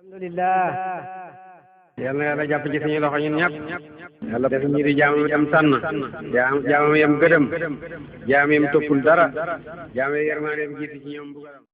alhamdulillah yal na yàlla jàpp ci suñu loxo ñun ñëpp yàlla def ñu di jaamam yam tànn jaamam yam gëdëm jaam yam toppul dara jaam yam yërmaandeem jiitu ci ñoom bugaram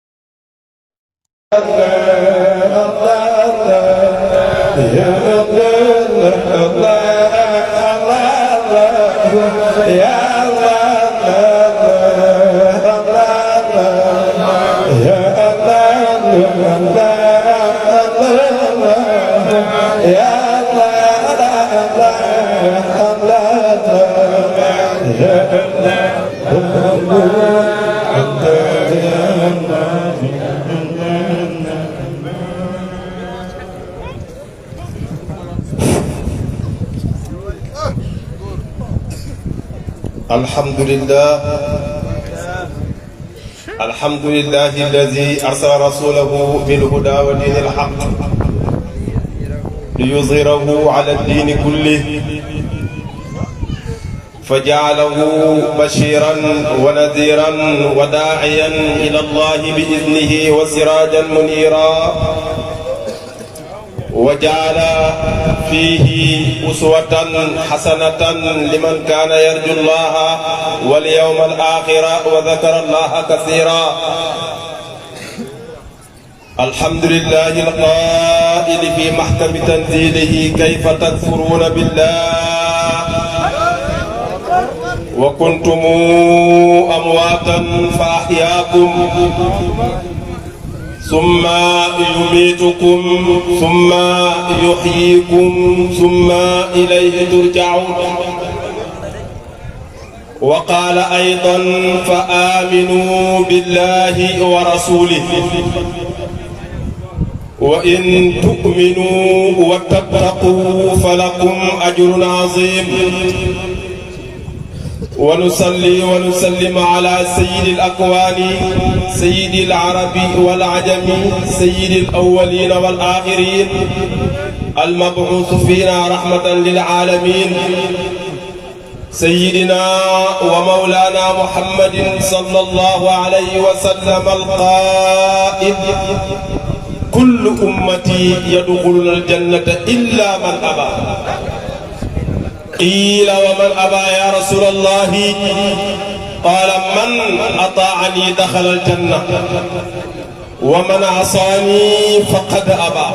الحمد لله الذي أرسل رسوله بالهدى ودين الحق ليظهره على الدين كله فجعله بشيرا ونذيرا وداعيا إلى الله بإذنه وسراجا منيرا وجعل فيه أسوة حسنة لمن كان يرجو الله واليوم الآخر وذكر الله كثيرا الحمد لله القائل في محكم تنزيله كيف تكفرون بالله وكنتم أمواتا فأحياكم ثم يميتكم ثم يحييكم ثم إليه ترجعون وقال أيضا فآمنوا بالله ورسوله وإن تؤمنوا وتتقوا فلكم أجر عظيم ونصلي ونسلم على سيد الأكوان سيد العرب والعجم سيد الأولين والآخرين المبعوث فينا رحمة للعالمين سيدنا ومولانا محمد صلى الله عليه وسلم القائل كل أمتي يدخلون الجنة إلا من أبى قيل ومن أبى يا رسول الله قال من أطاعني دخل الجنة ومن عصاني فقد أبى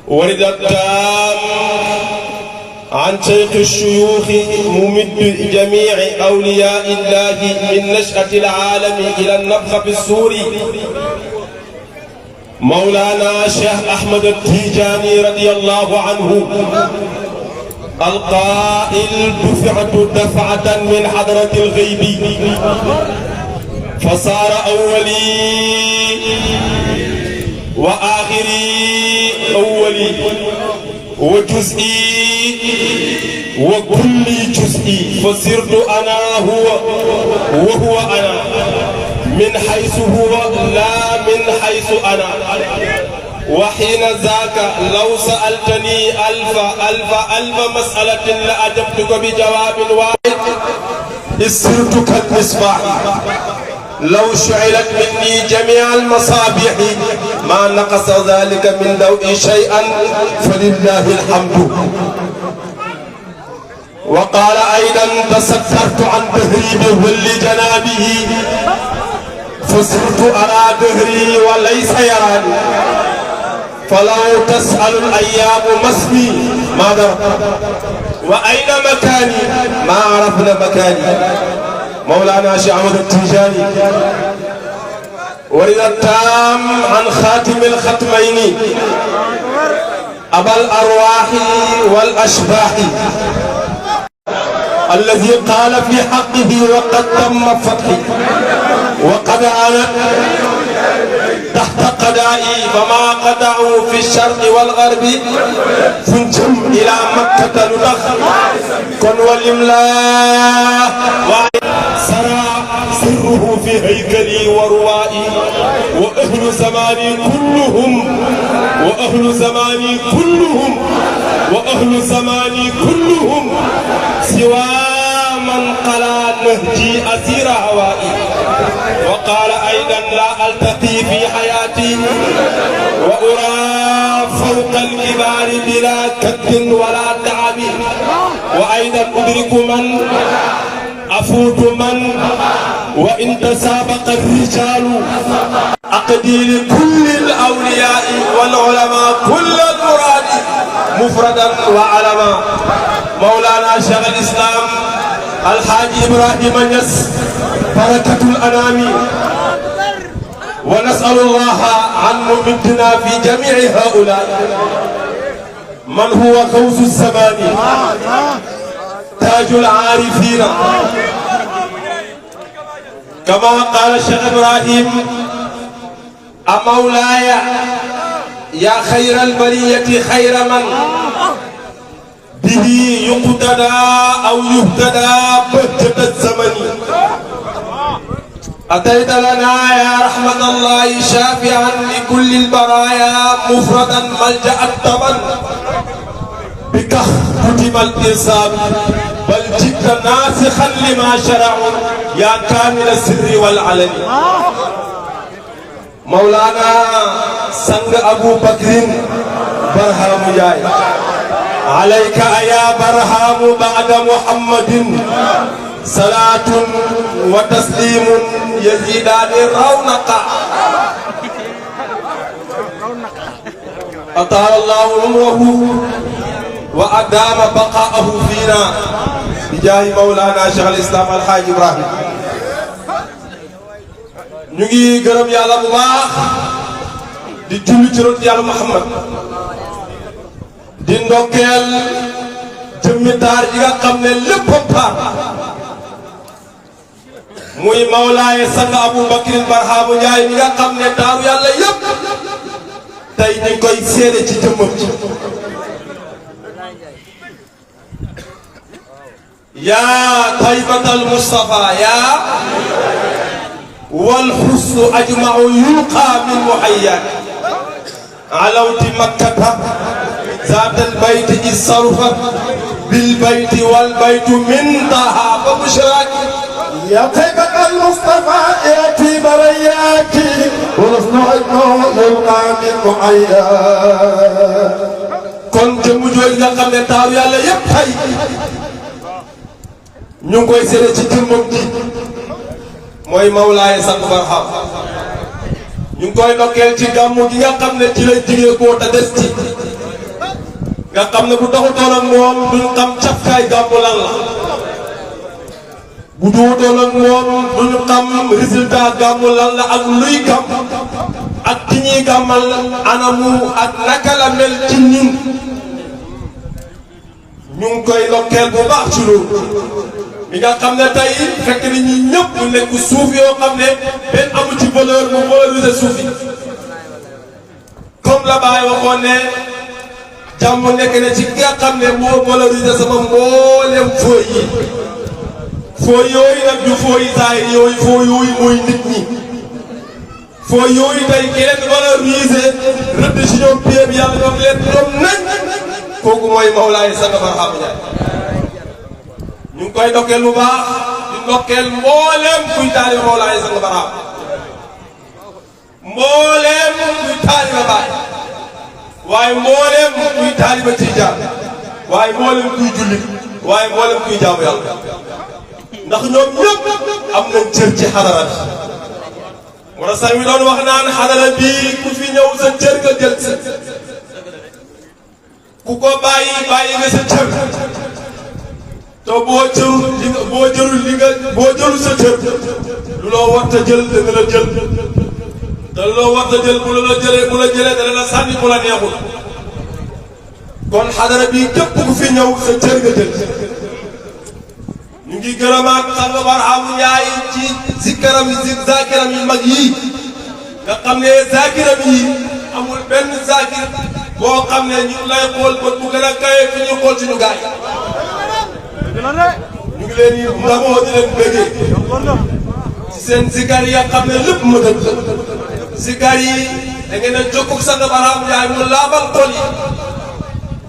ورد التام عن شيخ الشيوخ ممد جميع أولياء الله من نشأة العالم إلى النفخ في الصور مولانا شيخ أحمد التيجاني رضي الله عنه القائل دفعت دفعة من حضرة الغيب فصار أولي وآخري أولي وجزئي وكل جزئي فصرت أنا هو وهو أنا من حيث هو لا من حيث أنا وحين ذاك لو سألتني ألف مسألة لأجبتك بجواب واحد صرت كالمصباح لو شعلت مني جميع المصابيح ما نقص ذلك من ضوئي شيئا فلله الحمد وقال أيضا تسترت عن دهري بظل جنابه فصرت أرى دهري وليس يراني فلو تسأل الأيام مسمي ماذا وأين مكاني ما عرفنا مكاني مولانا شيخ أحمد التيجاني ورد التام عن خاتم الختمين أبا الأرواح والأشباح الذي قال في حقه وقد تم فتحي وقد أنا تحت قدائي فما قدعوا في الشرق والغرب فانجم إلى مكة ندخ كن والإملاء سرى سره في هيكلي وروائي وأهل زماني كلهم وأهل زماني كلهم وأهل زماني كلهم سوى من قلى نهجي أسير هوائي وقال أيضا لا ألتقي في حياتي وأرى فوق الكبار بلا كد ولا تعب وأيضا أدرك من أفوت من وإن تسابق الرجال أقدي لكل الأولياء والعلماء كل المراد مفردا وعلما مولانا شيخ الإسلام الحاج إبراهيم نياس بركة الأنام ونسأل الله أن يمدنا في جميع هؤلاء من هو غوث الزمان تاج العارفين كما قال الشيخ إبراهيم أمولاي يا خير البرية خير من به يقتدى أو يهتدى بهجة الزمن أتيت لنا يا رحمة الله شافعا لكل البرايا مفردا ملجأ التمن بك كتب الإنسان بل جئت ناسخا لما شرعوا يا كامل السر والعلن مولانا سنگ أبو بكر برهام جاي عليك يا برهام بعد محمد صلاة وتسليم يزيدان رونقا أطال الله عمره وأدام بقاءه فينا بجاه مولانا شيخ الإسلام الحاج إبراهيم نيجي غرم يالا بو باخ دي جولي ci rot yalla Muhammad di ndokkeel jëmmi taar yi nga xam ne léppam taar muy mawlaaye sang Abu Bakrin Barhaamu Njaay mi nga xam ne taaru yàlla yépp tey ñu koy seede ci jëmmam ci yaa taybatal Mustafa yaa wal xusnu ajmau yulqa min muhayyan alawti makkata ذات البيت إذ صرفت بالبيت والبيت من طه وبشراك يا طيبة المصطفى يأتي برياك ورسل عينه يلقى من معيا كنت مجوز لقم نتاوي على يبحي نيوكوي سيري ci jëmmam ji mooy Mawlaay Sang Barham ñu ngi koy ndokkeel ci gàmmu gi nga xam ne ci la jigee koo te des ci nga xam ne bu doxutoon ak moom duñ xam cafkaay gàmmu lan la bu duutoon ak moom duñ xam résultat gàmmu lan la ak luy gàmm ak ki ñuy gàmmal anamu ak naka la mel ci ñun ñu ngi koy ndokkeel bu baax ci loolu mi nga xam ne tey fekk ni ñi ñëpp ñu nekk suuf yoo xam ne benn amu ci valeur mu valoriser suuf yi comme la Baay waxoon ne jàmm nekk na ci ki nga xam ne moo valoriser sama mboolem fooy yi fooy yooyu nag du fooy zaahir yooyu fooy yooyu mooy nit ñi fooy yooyu tey ki leen valoriser rëdd si ñoom pied bi yàlla ñoom leen ñoom nañ kooku mooy Mawlaay Sang Barham Njaay ñu ngi koy ndokkeel bu baax di ndokkeel mbooleem kuy taaliba Mawlaay Sang Barham mbooleem kuy taaliba Baay waaye mbooleem kuy taaliba Tijaan waaye mbooleem kuy jullit waaye mbooleem kuy jaamu yàlla ndax ñoom ñëpp am nañ cër ci xadara bi wala sax mi doon wax naan xadara bii ku fi ñëw sa cër nga jël sa ku ko bàyyi bàyyi nga sa cër te boo jëlul sa cër lu loo war ta jël dana la jël te lu loo war ta jël bu la jëlee dana la sànni bu la neexul kon xadara bi képp ku fi ñëw sa cër nga jël ñu ngi gërëmaat Sang Barham Njaay ci zikaram zakiram yi mag yii nga xam ne zakiram yi amul benn zakir boo xam ne ñu lay xool bët bu gën a kawe fi ñu xool suñu gaay ñu ngi leen di ndamoo di leen bëggee ci seen zikar yi nga xam ne lépp ma dëgg zikar yi da ngeen a jokkoo Sang Barham Njaay mu laabal xol yi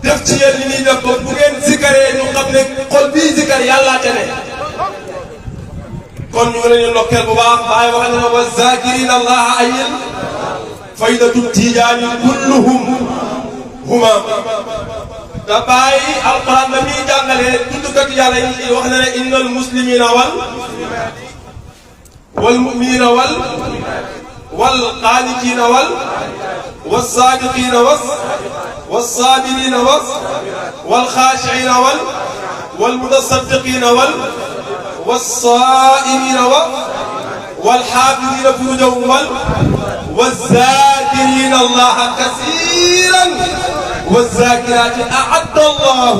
def ci yéen li ñuy def ba bu ngeen zikaree ñu xam ne xol bii zikar yàllaa ca ne kon ñu ngi leen di ndokkeel bu baax Baay wax na wa zaakiriina Allaaha ayyan faydatu tijaani kulluhum humaam te bàyyi alquran ba muy jàngalee tuddkat yàlla yi wax na ne innal muslimina wal muminina wal qaanitina wal saadiqina wal saabirina wal xaashicina wal mutasaddiqina wal saa'imina wal xaafidina furujahum wal zaakirina allaha kasiiran والذاكرات أعد الله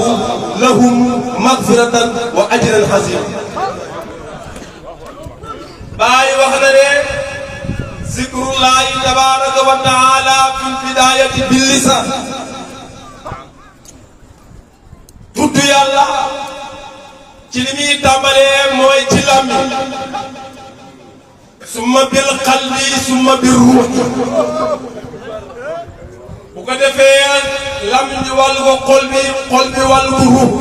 لهم مغفرة وأجرا حسنا باي وخنا ذكر الله تبارك وتعالى في البداية باللسان tudd Yàlla ci li muy tàmbalee mooy ci làmmiñ summa bil qalbi summa bir ruux bu ko defee làmmiñ bi wàllu ko xol bi wàllu ko ruux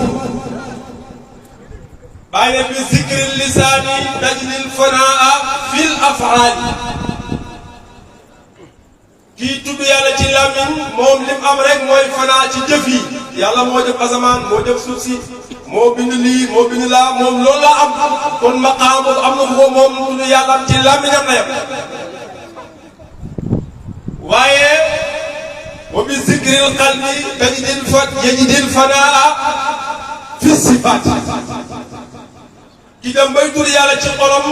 bàyyi bi zikri lisaani tajlil fanaa fil afaali kii tudd yàlla ci làmmiñ moom lim am rek mooy fanaa ci jëf yi yàlla moo jëf asamaan moo jëf suuf si moo bind lii moo bind laa moom loolu la am kon maqaam boobu am na ko moom tudd yàlla ci làmmiñam la yam waaye wa bi zikril qalbi yajidil fanaa fi sifaat ki dem bay tur yàlla ci xolam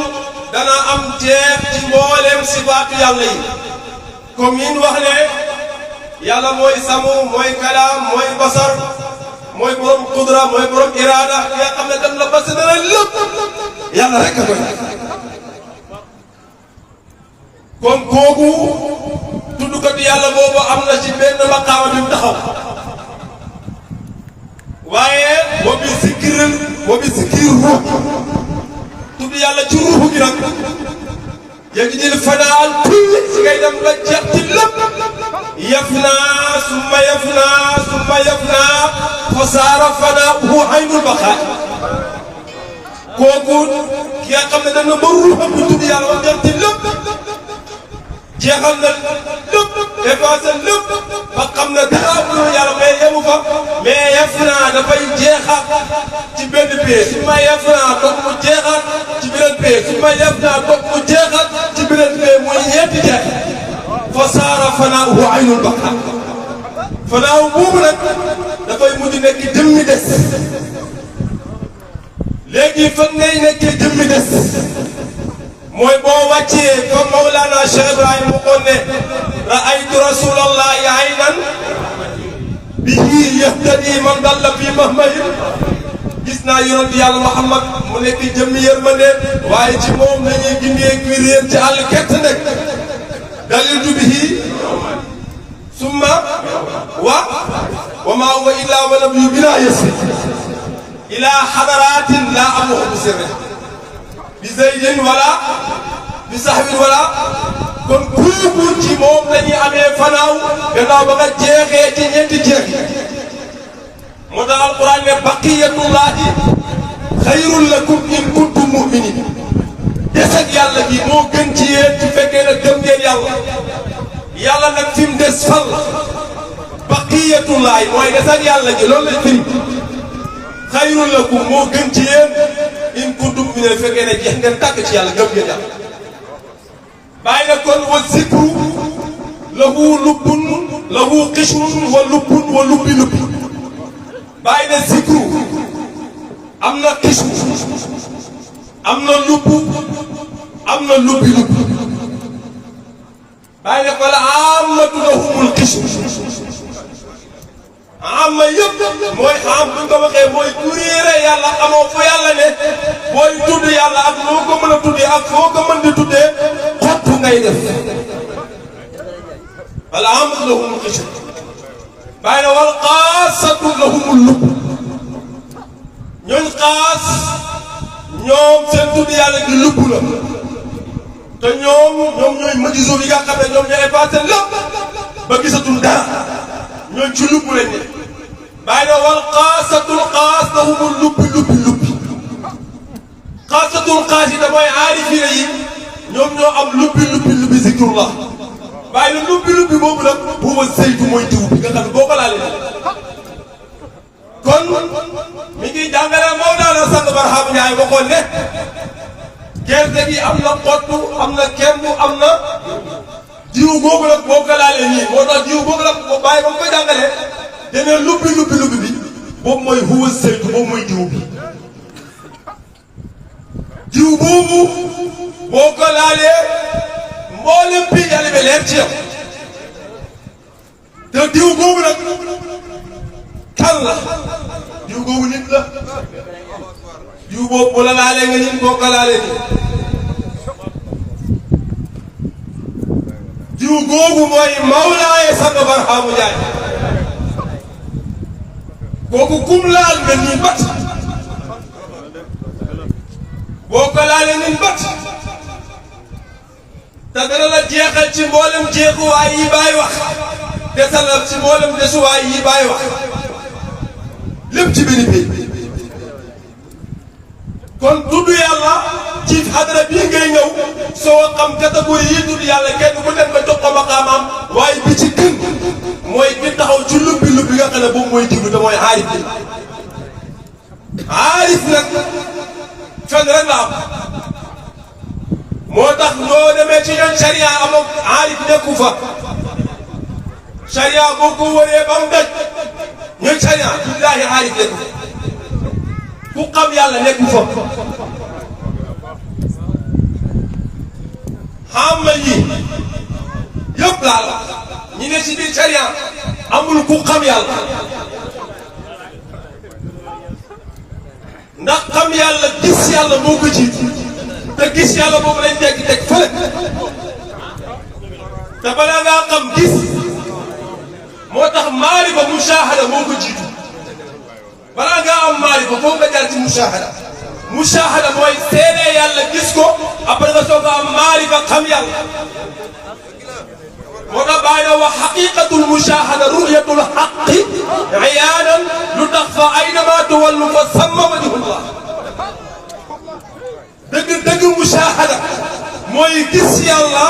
dana am jeex ci mbooleem sifaatu yàlla yi comme yi ñu wax ne yàlla mooy samu mooy kalaam mooy basar mooy borom qudra mooy borom iraada ki nga xam ne dem la bas dana lépp yàlla rek a koy kon kooku tuddkat yàlla boobu am na ci benn maqaama bi mu taxaw waaye wa bi zikri ruux tudd yàlla ci ruuxu gi nag yajidil fanaa kulli si ngay dem ba jeex ci lépp yafnaa summa yafnaa fa saara fanaahu aynul baqaa kooku ki nga xam ne dana ba ruuxam bi tudd yàlla ba jeex ci lépp jeexal na lépp effacé lépp ba xam ne dara amul yàlla mais yemu fa mais yaf naa dafay jeexaat ci benn pee su ma yaf naa toog mu jeexaat ci beneen pee su ma yaf naa toog mu jeexaat ci beneen pee muy ñeenti jeex fa saara fanaahu aynul baqa fanaaw boobu nag dafay mujj nekk jëmmi des léegi fan ngay nekkee jëmmi des mooy boo wàccee comme Mawlana Cheikh Ibrahima waxoon ne raaytu rasulallahi aynan bihi yahtadi man dalla fi mahmahin gis naa yonent yàlla Muhammad mu nekk jëmmi yërmande waaye ci moom la ñuy gindee kuy réer ci àll kett nekk daliltu bihi summa wa maa huwa illaa wa nabiyyu bilaa yasir ilaa xadaratin laa amuhu bi sirri bi zaydin wala bi saxbin wala kon kooku ci moom la ñuy amee fanaaw gannaaw ba nga jeexee ci ñeenti jeex yi moo tax alquran ne baqiyatullahi xayrun lakum in kuntum muminin des ak yàlla gi moo gën ci yéen su fekkee ne gëm ngeen yàlla yàlla nag fi mu des fal baqiyatullahi mooy des ak yàlla gi loolu lañ firi xayrun lakum moo gën ci yéen in kuntum muminin fekkee ne jeex ngeen tàgg ci yàlla gëm ngeen yàlla bàyyi na kon wa zikru lahu lubbun lahu xishrun wa lubbun wa lubbi lubbi bàyyi na zikru am na xishru am na lubbu am na lubbi lubbi bàyyi na fala amatu lahumul xishru amma yëpp mooy xam bu ñu ko waxee mooy kuréere yàlla amoo fu yàlla ne booy tudd yàlla ak noo ko mën a tuddee ak foo ko mën di tuddee xottu ngay def wala amatu lahumul xishru bàyyi na wal xaasatu lahumul lubb ñooñ xaas ñoom seen tudd yàlla gi lubb la te ñoom ñooy majiso yi nga xam ne ñoom ñooy effacé lépp ba gisatul dara ñooñ ci lubb lañ ne bàyyi na wal xaasatul xaas lahumul lubbi xaasatul xaas yi damooy aarifina yi ñoom ñoo am lubbi zikrullah bàyyi la lubbi boobu nag huwa zeytu mooy diw bi nga xam ne boo ko laalee kon mi ngi jàngale Mawlana Sang Barham Ndiaye waxoon ne gerte gi am na xottu am na kemb am na diw boobu nag boo ko laalee nii moo tax diw boobu nag bàyyi ba mu ko jàngalee dana lubbi bi boobu mooy huwa zeytu boobu mooy diw bi diw boobu boo ko laalee mboolem bi yàlla bi leer ci yow te diw boobu nag kan la diw boobu nit la diw boobu bu la laalee nga nit boo ko laalee nii diw boobu mooy Mawlaaye Sang Barham Ndiaye kooku kum laal nga nii bat boo ko laalee nii bat te dana la jeexal ci mboolem jeexuwaay yi baay wax desal la ci mboolem desuwaay yi baay wax lépp ci benn bi kon tudd yàlla ci xadara bii ngay ñëw soo xam catégorie yi tudd yàlla kenn ku dem nga jox ko maqaamam waaye bi ci gën mooy bi taxaw ci lubbi nga xam ne boobu mooy jiwu te mooy aarif bi aarif nag fenn rek la am moo tax ñoo demee ci ñoom charia amoon aarif nekku fa charia boo ko wëree ba mu daj ñoom charia billaahi aarif nekku fa ku xam yàlla nekku fa xamal yi yëpp laa la ñi ne ci biir charia amul ku xam yàlla ndax xam yàlla gis yàlla moo ko jiitu te gis yàlla boobu lañ teg fële te balaa ngaa xam gis moo tax maarifa mushahada moo ko jiitu balaa ngaa am maarifa foofu nga jaar ci mushahada mooy seedee yàlla gis ko après nga soog a am maarifa xam yàlla moo tax bàyyi na wax xaqiqatul mushahada ru'yatul haqqi iyaanan lu tax fa aynama tuwallu fa samma wajhullah dëgg mushahada mooy gis yàlla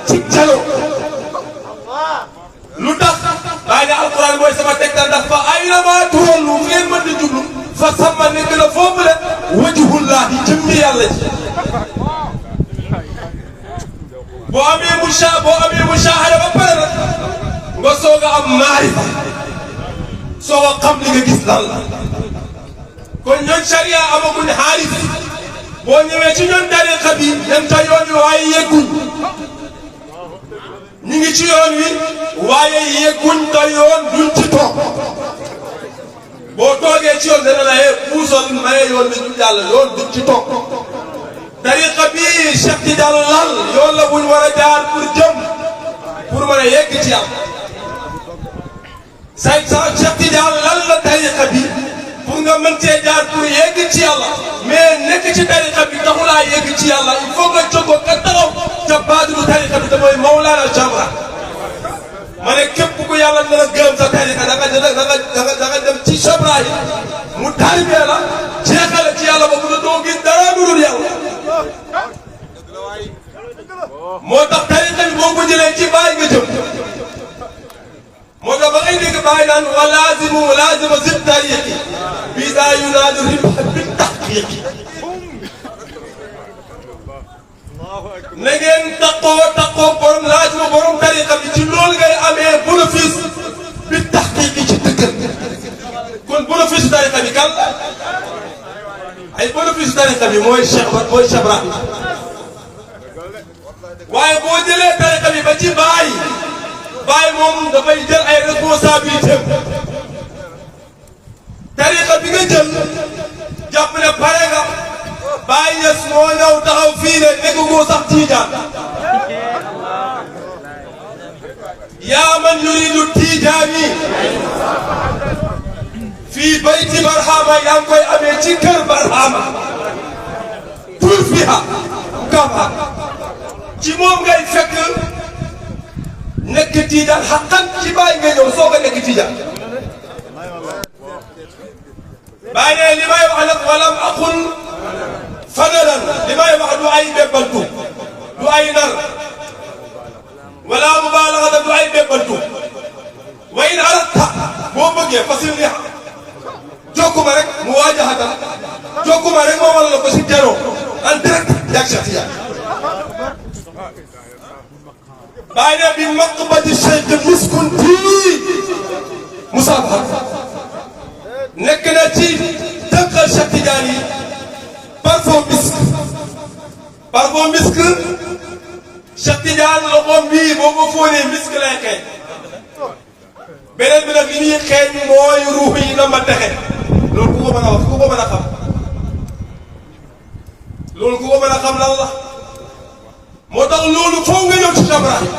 ci jalo lu tax bàyyi na alquran mooy sama tegtal ndax fa aynama tuwallu fu ngeen mën di jublu fa samma nekk na foofu le wajhullah yi jëmmi yàlla ji boo amee mushahada ba pare nag nga soog a am maarifa soog a xam li nga gis lan la kon ñoom charia amaguñ xaalis boo ñëwee ci ñoom tariqa bi dem ta yoon wi waaye yegguñ ñu ngi ci yoon wi waaye yegguñ ta yoon duñ ci toog boo toogee ci yoon dana la puusal maye yoon bi ñu jàll yoon duñ ci toog tariqa bi Cheikh Tidiane lal yoon la buñ war a jaar pour mën a yegg ci yàlla Cheikh Tidiane lal la tariqa bi pour nga mën cee jaar pour yegg ci yàlla mais nekk ci tariqa bi taxulaa yegg ci yàlla il faut nga jógoo ka taxaw ca baaduru tariqa bi te mooy Mawlana Jamra ma ne képp ku yàlla dana gërëm sa tariqa da nga dem ci Jamra yi mu tarbiyee la jeexale ci yàlla ba mu la doo gis dara lu dul yàlla moo tax tariqa bi boo ko jëlee ci bàyyi nga jëm moo tax ba ngay dégg bàyyi naan wa laazima zid tariqi bi daa yunaadu ribha bi tahqiqi na ngeen taqoo borom laazima borom tariqa bi ci loolu ngay amee bénéfice bi tahqiqi ci dëggal kon bénéfice tariqa bi kan ay bénéfice tariqa bi mooy Cheikh Ibrahim waaye boo jëlee tariqa bi ba ci Baay moom dafay jël ay responsabilités tariqa bi nga jël jàpp ne pare nga Baay Ñas moo ñëw taxaw fii ne nekk goo sax Tiijaan yaa man yuridu Tiijaani fii bayti Barhama yaa ngi koy amee ci kër Barhama tur fiha kafa ci moom ngay fekk nekk Tiijaan xaqan ci Baay nga ñëw soog a nekk Tiijaan Baay ne li may wax nag walam aqul fadalan li may wax du ay bébbaltu du ay nar wala mubaalaxata du ay bébbantu wa in aratta boo bëggee fasil li jokkuma rek mu waajaxatal jokkuma rek moo wala la ko si jaroo en direct yaag Cheikh Tidiane bàyyi ne bi maqbati Cheikh miskun tii musaabaha nekk na ci tënkal Cheikh Tidiane yi parfum misk Cheikh Tidiane loxoom bii boo ko fóonee misk lay xeeñ beneen bi nag li ñuy xeeñ mooy ruux yi na ma texe loolu ku ko mën a wax ku ko mën a xam loolu ku ko mën a xam lan la moo tax loolu foog nga ñëw ci Cheikh Ibrahim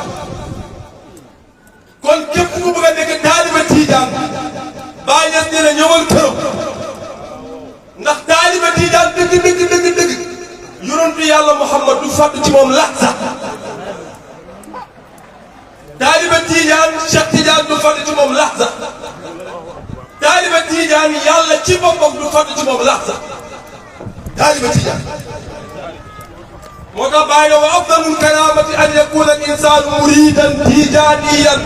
kon képp ku bëgg a nekk taaliba Tidiane Baay Ñas nee na ñëwal këram ndax taaliba Tidiane dëgg yonentu yàlla Muhammad du fàttu ci moom laxza taaliba Tidiane Cheikh Tidiane du fàttu ci moom laxza taaliba Tidiane yàlla ci boppam du fàttu ci moom laxza taaliba Tidiane moo tax bàyyi na wa afdalul karaamati an yakuna al insaanu muridan tijaaniyan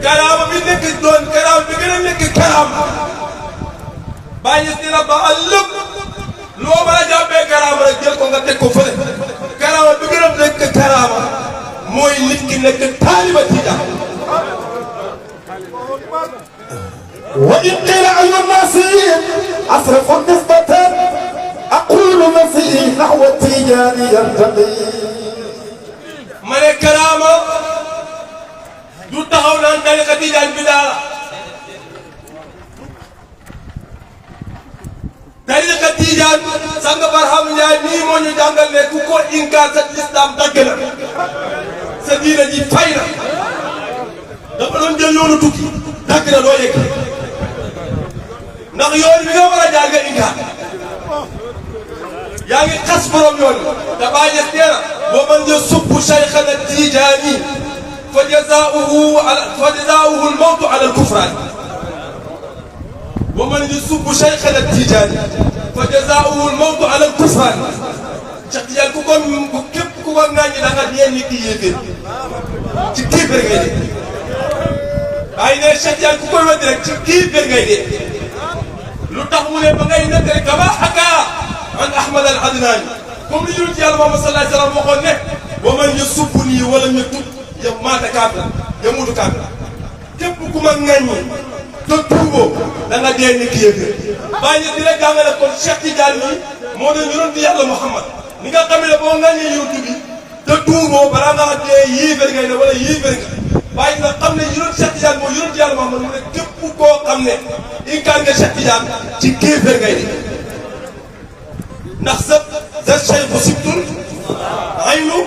karaama bi nekk doon karaama bi gën a nekk karaama bàyyi dina ba lépp loo mën a jàppee karaama rek jël ko nga teg ko fële karaama bi gën a nekk karaama mooy nit ki nekk taaliba Tijaan wa in qila ayu nnaasi asrafu nisbatan aqulu nafsi nahwa Tijaani yantaqi ma ne karaama du taxaw naan tariqa Tijaan bi daal tariqa Tijaan sang Barham Njaay nii moo ñu jàngal ne ku ko inkaar sa lislaam dagg na sa diina ji fay na dafa doon jël yoonu tukki dagg na doo yegg ndax yoon bi nga war a jaar nga inkaar yaa ngi xas borom yoon te Baay Ñas nee na wa man yasubbu shaykhana Tijaani fa jazaa'uhu al-mawtu ala al-kufraan wa man yasubbu shaykhana Tijaani fa jazaa'uhu al-mawtu ala al-kufraan Cheikh Tidiane ku ko képp ku ko ŋàññi da nga dee nit ki yéeféer ci kéeféer ngay dee waaye ne Cheikh Tidiane ku koy weddi rek ci kéeféer ngay dee lu tax mu ne ba ngay nekk rek kama hakaa an Ahmad al-Adnaani comme li yonent Yàlla Muhammad sallallahu alayhi wa sallam waxoon ne wa man yasubbunii wa lam yatub maata kaafiran yamuutu kaafiran képp ku ma ŋàññi te tuuboo da nga dee nit ki yéeféer bàyyi di la jàngale kon Cheikh Tidiane yi moo doon yonent Yàlla Muhammad ni nga xam ne boo ŋàññee yonent bi te tuuboo balaa ngaa dee yéeféer ngay ne wala yéeféer nga waaye nga xam ne yonent Cheikh Tidiane moo yonent Yàlla Muhammad mu ne képp koo xam ne inkaan nga Cheikh Tidiane ci kéeféer ngay dee ndax sa cheikhu sibtul aynu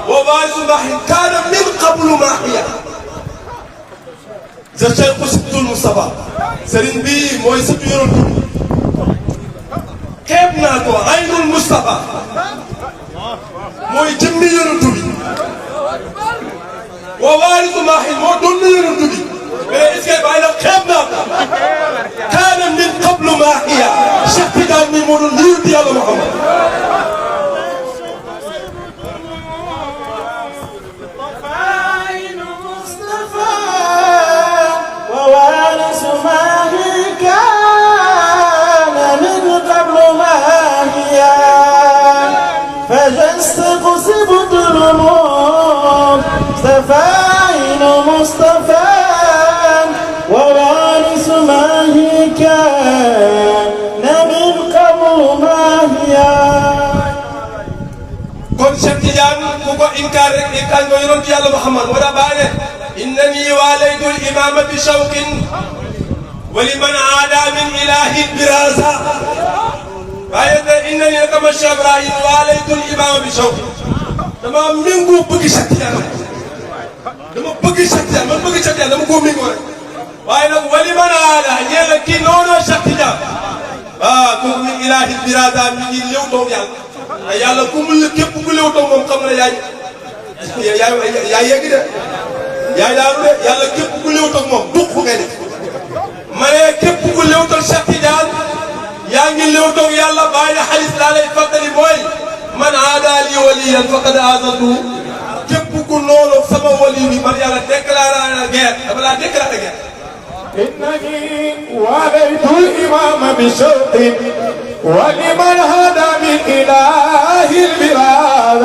wa waarisu maahin kaana min qablu maahiya sa cheikhu sibtul Mustafa sëriñ bi mooy sëtu yonent bi xeeb naa ko aynul Mustafa mooy jëmmi yonent bi wa waarisu maahin moo doon yonent bi mais est-ce que bàyyi na xeeb naa ko kaana min qablu maahiya Cheikh Tidiane mi moo doon yonent Yàlla Muhammad kon Cheikh Tidiane ku ko inkaar rek inkaar nga yonent Yàlla Muhammad moo daa baane innanii waalaytu al-imaama bi shawqin wa liman aada min ilaahi biraza waaye te innanii naka ma Cheikh Ibrahim waalaytu al-imaama bi shawqin dama méngoo bëgg Cheikh Tidiane dama bëgg Cheikh Tidiane man bëgg Cheikh Tidiane dama koo méngoo rek waaye nag wa liman aada ñeel na kii noonoo Cheikh Tidiane kooku min ilaahi biraza mi ngi léew toog yàlla te yàlla ku mu képp ku léew toog moom xam nga ne yaay yegg de yaay daanu de yàlla képp ku léew toog moom duq ngay def ma ne képp ku léew toog Cheikh Tidiane yaa ngi léew toog yàlla bàyyi na xaalis laa lay fàttali mooy man aada li waliyan faqad aazantuhu képp ku noonu sama wali bi man yàlla déclaré la guerre dama laa déclaré guerre. إنني واليت الإمام بشوق ولمن هدى من إله البلاد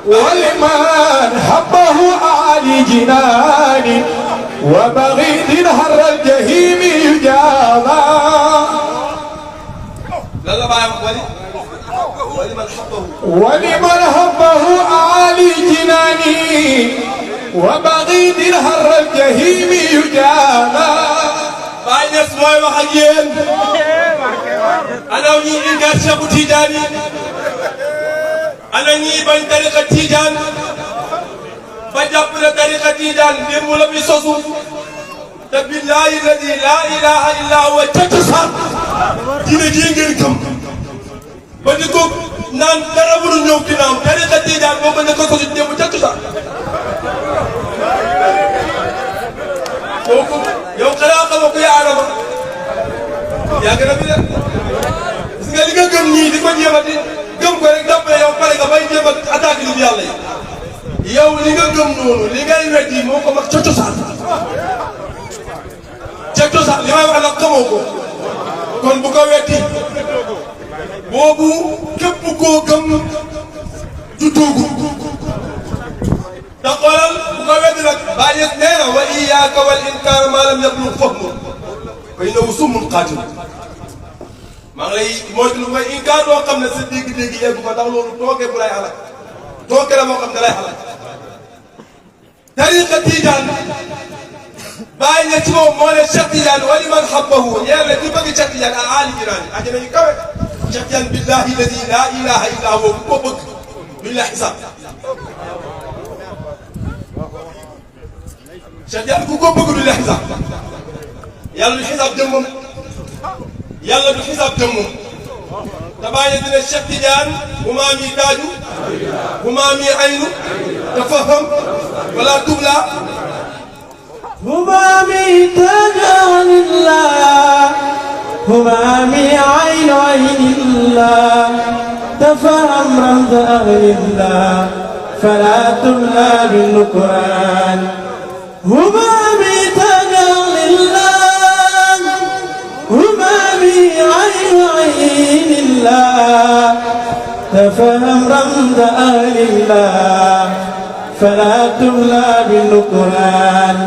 ولمن حبه أعلي جنان وبغيض هر الجحيم يجابا. لا لا بقى ولمن حبه أعلي جناني وبغيض هر الجحيم يجابا. Baay Ñas mooy wax ak yéen ana ñi inkaar Cheikhu Tidiane ana ñi bañ tariqa Tidiane ba jàpp ne tariqa Tidiane démb la fi sosu te billaahi alladi laa ilaaha illaa huwa ca cosaan diine ji ngeen gëm ba di ko naan dara waru ñëw ginnaaw tariqa Tidiane boo ko nekk sosu démb ca cosaan kooku yow xanaa xamoo ko yaa Adama yàgg na fi de gis nga li nga gëm ñii di ko jéem a di gëm ko rek jàpp ne yow pare nga bay jéem a attaqué nit yàlla yi yow li nga gëm noonu li ngay weddi moo ko mag ca cosaan li may wax nag xamoo ko kon bu ko weddi boobu képp koo gëm du tuugu da xoolal bu ko weddi nag Baay Ñas nee na wa iyyaaka wal inkaar maa lam yablugh fahmu fa innahu summun qaatil maa ngi lay moytu lu may inkaar doo xam ne sa dégg-dégg yeggu fa ndax loolu tooke bu lay xalaat tooke la moo xam ne lay xalaat tariqa Tijaan Baay Ñas ci moom moo ne Cheikh Tidiane wa liman habbahu ñeer la ci bëgg Cheikh Tidiane al aali jinaani àjjana yu kawe Cheikh Tidiane billahi alladi laa ilaha illa huwa ku ko bëgg duñ la xisaab Cheikh Tidiane ku ko bëgg du la xisaab yàlla du xisaab jëmmam yàlla du xisaab jëmmam te Baay Ñas dina Cheikh Tidiane humaa mi taaju humaa mi aynu tafaham wala tubla همامي تجعل الله همامي عين الله تفهم رمز أهل الله فلا تملى بالنكران همامي تجعل الله همامي عين الله تفهم رمز أهل الله فلا تملى بالنكران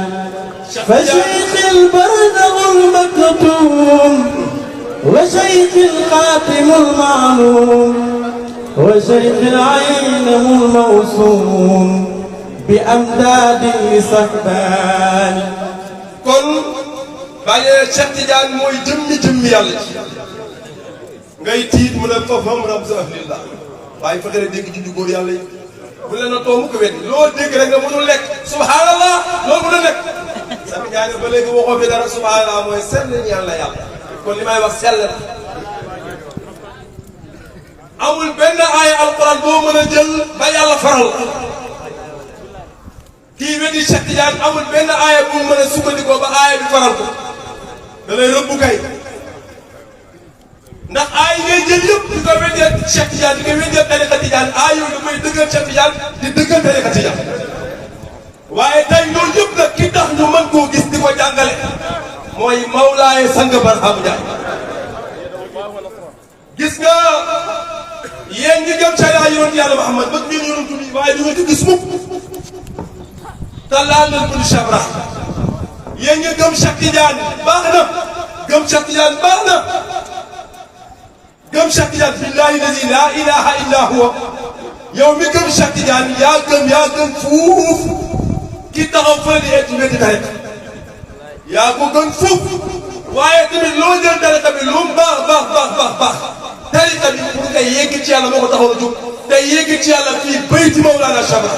فشيخ البرزخ المكتوم وشيخ الخاتم المعلوم وشيخ العين الموسوم بأمداد لصحبان kon bàyyi Cheikh Tidiane mooy jëmmi yàlla ci ngay tiit mu ne fafam ramza ahlillah waaye fexe na dégg juddu góor yàlla yi bu leen a toomu ko weddi loo dégg rek nga mënul lekk subhanallah loolu mën a nekk sami ñaane ba léegi waxoo fi dara subhanallah mooy sell ñaan la yàlla kon li may wax sell amul benn aaya alquran boo mën a jël ba yàlla faral kii weddi Cheikh Tidiane amul benn aaya bu mu mën a sukkandikoo ba aaya bi faral ko da lay rëbbu kay ndax aay ngay jël yëpp di ko weddee Cheikh Tidiane di ko weddee tariqa Tidiane aay yooyu dafay dëggal Cheikh Tidiane di dëggal tariqa Tidiane waaye tey loolu yëpp nag ki tax ñu mën koo gis di ko jàngale mooy Mawlaaye Sang Barham Ndiaye gis nga yéen ñi gëm ca yaa yonent yàlla Muhammad bëgg ngeen yonent bi waaye du ngeen ko gis mukk te laal leen ko di Cheikh Ibrahim yéen ñi gëm Cheikh Tidiane baax na gëm Cheikh Tidiane baax na gëm Cheikh Tidiane billahi lazi laa ilaha illa huwa yow mi gëm Cheikh Tidiane yaa gëm fuuf ki taxaw fële di eet weddi tariqa yaa ko gën fuuf waaye tamit loo jël tariqa bi lu mu baax tariqa bi pour nga yegg ci yàlla moo ko taxaw a jóg te yegg ci yàlla fii bayti Mawlana Cheikh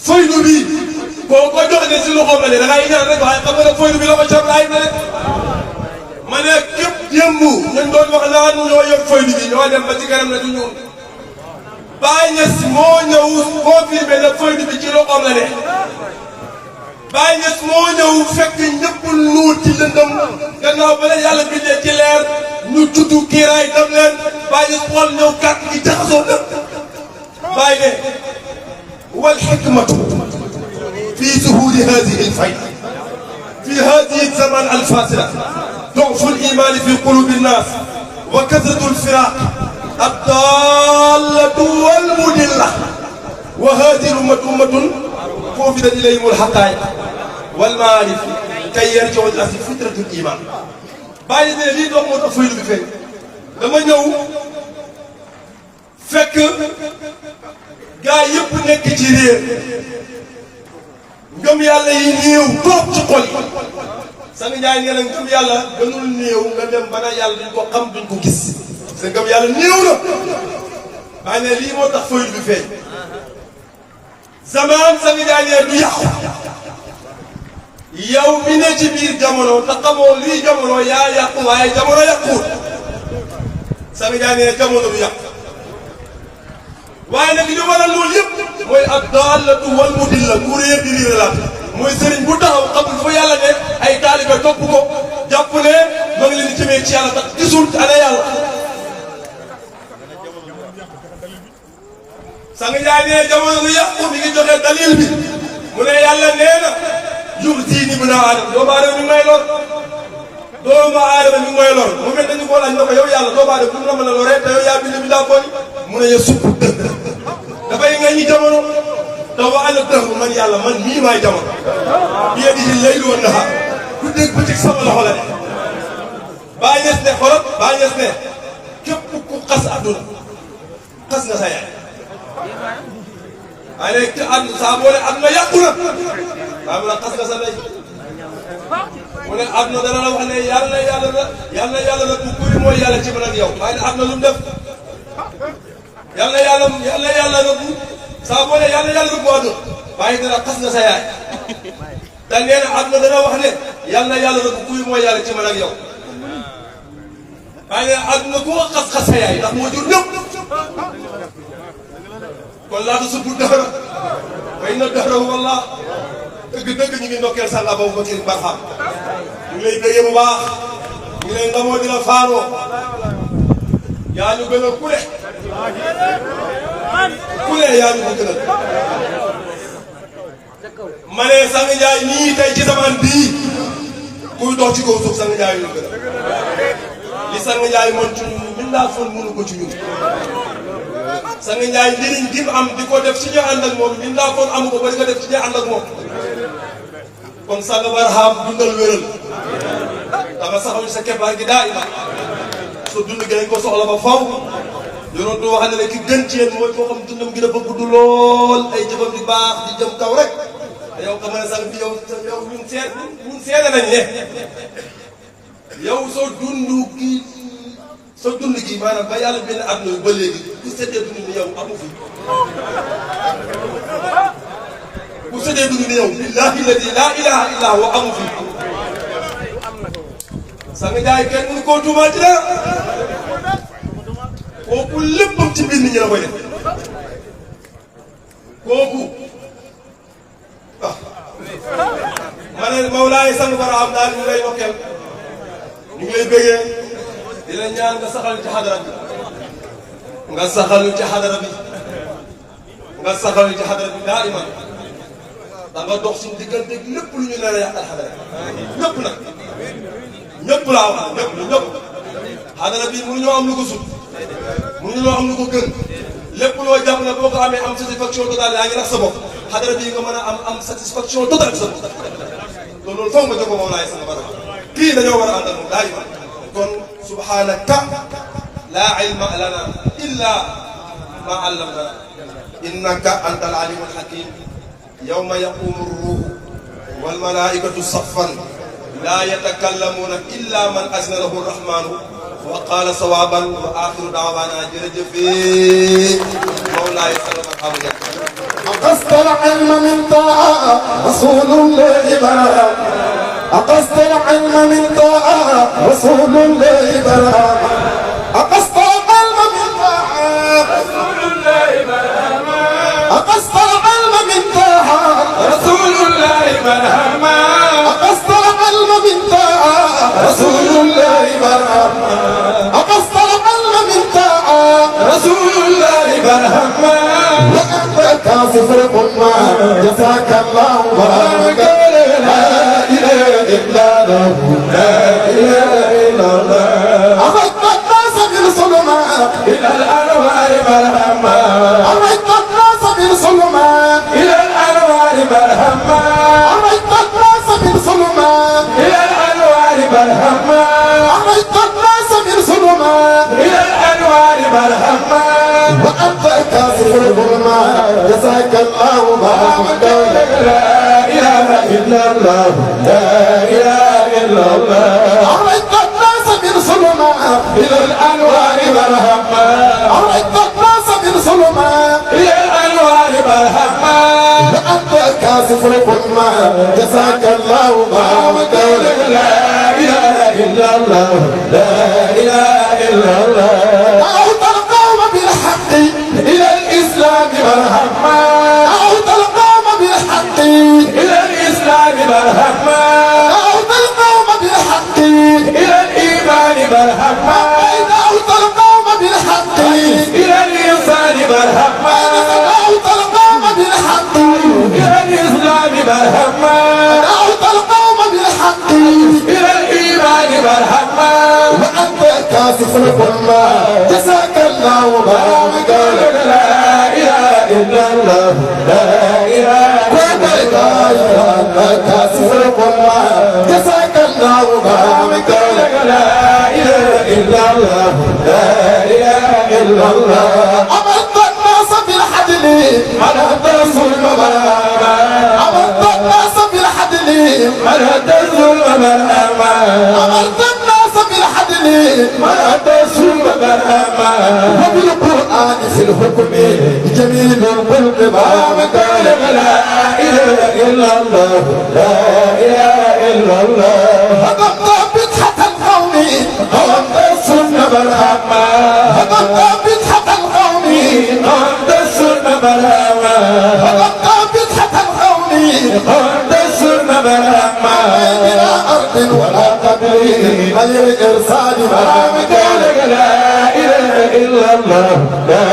faydu bi koo ko jox ne si loxoom la ne da ngay ñaan rek waaye xam nga ne faydu bi la ko Cheikh Ibrahim na de ma ne képp démb ñu doon wax naan ñoo yor faydu bi ñoo dem ba ci kanam ne du ñëw Baay Ñas moo ñëw confirmé ne faydu bi ci loxoom la ne Baay Ñas moo ñëw fekk ñëpp nuur ci lëndëm gannaaw ba leen yàlla bindee ci leer ñu juddu kiiraay dem leen Baay Ñas xool ñëw kàtt gi jaxasoo lépp باينه والحكمة في ظهور هذه الفائدة في هذه الزمان الفاصلة ضعف الإيمان في قلوب الناس وكثرة الفراق الضالة والمضلة وهذه الأمة أمة فوفدت إليهم الحقائق والمعارف كي يرجعوا الناس فطرة الإيمان باينه لي دوك moo tax faydu bi feeñ dama ñëw fekk gaa yëpp nekk ci réer ngëm yàlla yi néew toog ci xol yi sang Njaay nee na ngëm yàlla gënul néew nga dem ba na yàlla duñ ko xam duñ ko gis sa ngëm yàlla néew na baa ne lii moo tax faydu bi feeñ zaman sang Njaay nee du yàqu yow mi ne ci biir jamono te xamoo lii jamono yaa yàqu waaye jamono yàquwul sang Njaay nee jamono du yàqu waaye nag li waral loolu yëpp mooy ak daalatu wal mudilla ku réer di riiralaat mooy sëriñ bu taxaw xamul fa yàlla ne ay taalibe topp ko jàpp ne ma ngi leen di jëmee ci yàlla tax gisul ana yàlla sang Njaay nee jamono du yàqu mi ngi joxe dalil bi mu ne yàlla nee na yu'tiini ibna aadama doomu aadama mi ngi may lor doomu aadama mi ngi may lor mu mel dañu ko laaj ne ko yow yàlla doomu aadama bu mu la mën a loree te yow yaa bind bi daa koy mu ne ya supp dëgg dafay nga ñi jamono te wa ana dëgg man yàlla man mii maay jamono bi yadihi laylu wan nahaar ku dégg bëccëg sama loxo la ne bàyyi ñes ne xolot bàyyi ñes ne képp ku xas àdduna xas nga sa yaay waaye nag te àdduna saa boo ne àdduna yàqu na waaye mu ne xas nga sa ndey mu ne àdduna dana la wax ne yàlla na bu kuy mooy yàlla ci man ak yow waaye ne àdduna lu mu def yàlla na bu saa boo ne yàlla na bu àdduna waaye dana xas nga sa yaay te nee na àdduna dana wax ne yàlla na bu kuy mooy yàlla ci man ak yow waaye ne àdduna ku ko xas sa yaay ndax moo jur ñëpp kon laata subbu dahra fa inna dahrahu wallah dëgg ñu ngi ndokkeel sànq Aboubacar Barham ñu ngi lay bëggee bu baax ñu ngi lay ndamoo dina faaroo yaa ñu gën a kule yaa ñu ko gënal ma ne sang Njaay nii tey ci zaman bii kuy dox ci kaw suuf sang Njaay ñu gënal li sang Njaay mën ci ñun min daa fon mënu ko ci ñun sang Njaay njëriñ gi mu am di ko def ci ñu ànd ak moom min daa fon amu ko ba di ko def ci ñu ànd ak moom kon sang Barham dundal wéral dama saxal sa keppaar gi daa ima so dund gi dañ ko soxla ba faw yoroon du wax ne ki gën ci yéen mooy koo xam dundam gi dafa gudd lool ay jëfam di baax di jëm kaw rek te yow xam ne sang bi yow ñun seede nañ ne yow soo dund gi maanaam ba yàlla benn àdduna ba léegi ku seddee dund ni yow amu fi ku seddee dund ni yow billahi alladi laa ilaha illa huwa amu fi sang Njaay kenn mënu koo tuumaal ci dara kooku léppam ci biir nit ñi la koy def kooku ah ma ne Mawlaay sang Barham daal ñu ngi lay nokkeel ñu ngi lay bëggee di la ñaan nga saxal ci xadara bi nga saxal ci xadara bi nga saxal ci xadara bi daa iman da nga dox suñu diggante lépp lu ñu nar a yàqal xadara bi ñëpp nag ñëpp laa wax ñëpp xadara bi mënuñoo am lu ko sut mënuñoo am lu ko gën lépp loo jàpp ne boo ko amee am satisfaction totale yaa ngi rax sa bopp xadara bi nga mën a am satisfaction totale sa bopp te loolu foog nga jokkoo Mawlaay sang Barham kii dañoo war a àndal moom daa iman kon subhanaka laa ilma lana illa ma allamtana innaka anta al alimul hakim yawma yaqumu ruuhu wal malaikatu saffan laa yatakallamuna illa man azna lahu rahmanu wa qala sawaban wa axiru daawana jërëjëfee Mawlaay sang Barham أقصت العلم من طاعة رسول الله برهام أقصت العلم من طاعة رسول الله برهام أقصت العلم من طاعة رسول الله برهام أقصت العلم من طاعة رسول الله برهام أقصت العلم من طاعة رسول الله برهام أقصت العلم من طاعة رسول الله برهام وأنت كاشف الغمة جزاك الله بارك لا إله إلا الله لا إله إلا الله أخذت الناس بالظلمات إلى الأنوار مرحمة أخذت الناس بالظلمات إلى الأنوار مرحمة أخذت الناس بالظلمات إلى الأنوار مرحمة أخذت الناس بالظلمات إلى الأنوار مرحمة وأنت كاشف الظلمات جزاك الله بارك لا إله إلا الله لا إله إلا الله أخرجت الناس من ظلمات إلى الأنوار مرحبا أخرجت الناس من ظلمات إلى الأنوار مرحبا وأنت كاشف الظلمات جزاك الله بارك لا إله إلا الله لا إله إلا الله دعوت القوم بالحق إلى الإسلام مرحبا دعوت القوم بالحق إلى الإسلام مرحبا دعوت القوم بالحق إلى الإيمان مرحبا دعوت القوم بالحق إلى الإنسان مرحبا دعوت القوم بالحق إلى الإسلام مرحبا دعوت القوم بالحق إلى الإيمان مرحبا وأنت كاشف الغمة جزاك الله بارك لا إله إلا الله لا إله إلا الله كاشف الغمة جزاك الله بارك لا إله إلا الله لا إله إلا الله أمرت الناس بالعدل ملأت الظلم مرحبا أمرت الناس بالعدل ملأت الظلم مرحبا أمرت الناس بالعدل ملأت الظلم مرحبا وبالقرآن في الحكم جميل القلب بارك لا إله إلا الله لا إله إلا الله هدمت بدحة القوم هدمت السنة مرحبا هدمت بدحة القوم هدمت السنة مرحبا هدمت بدحة القوم هدمت السنة مرحبا بلا أرض ولا قبر غير إرسال مرحبا لا إله إلا الله لا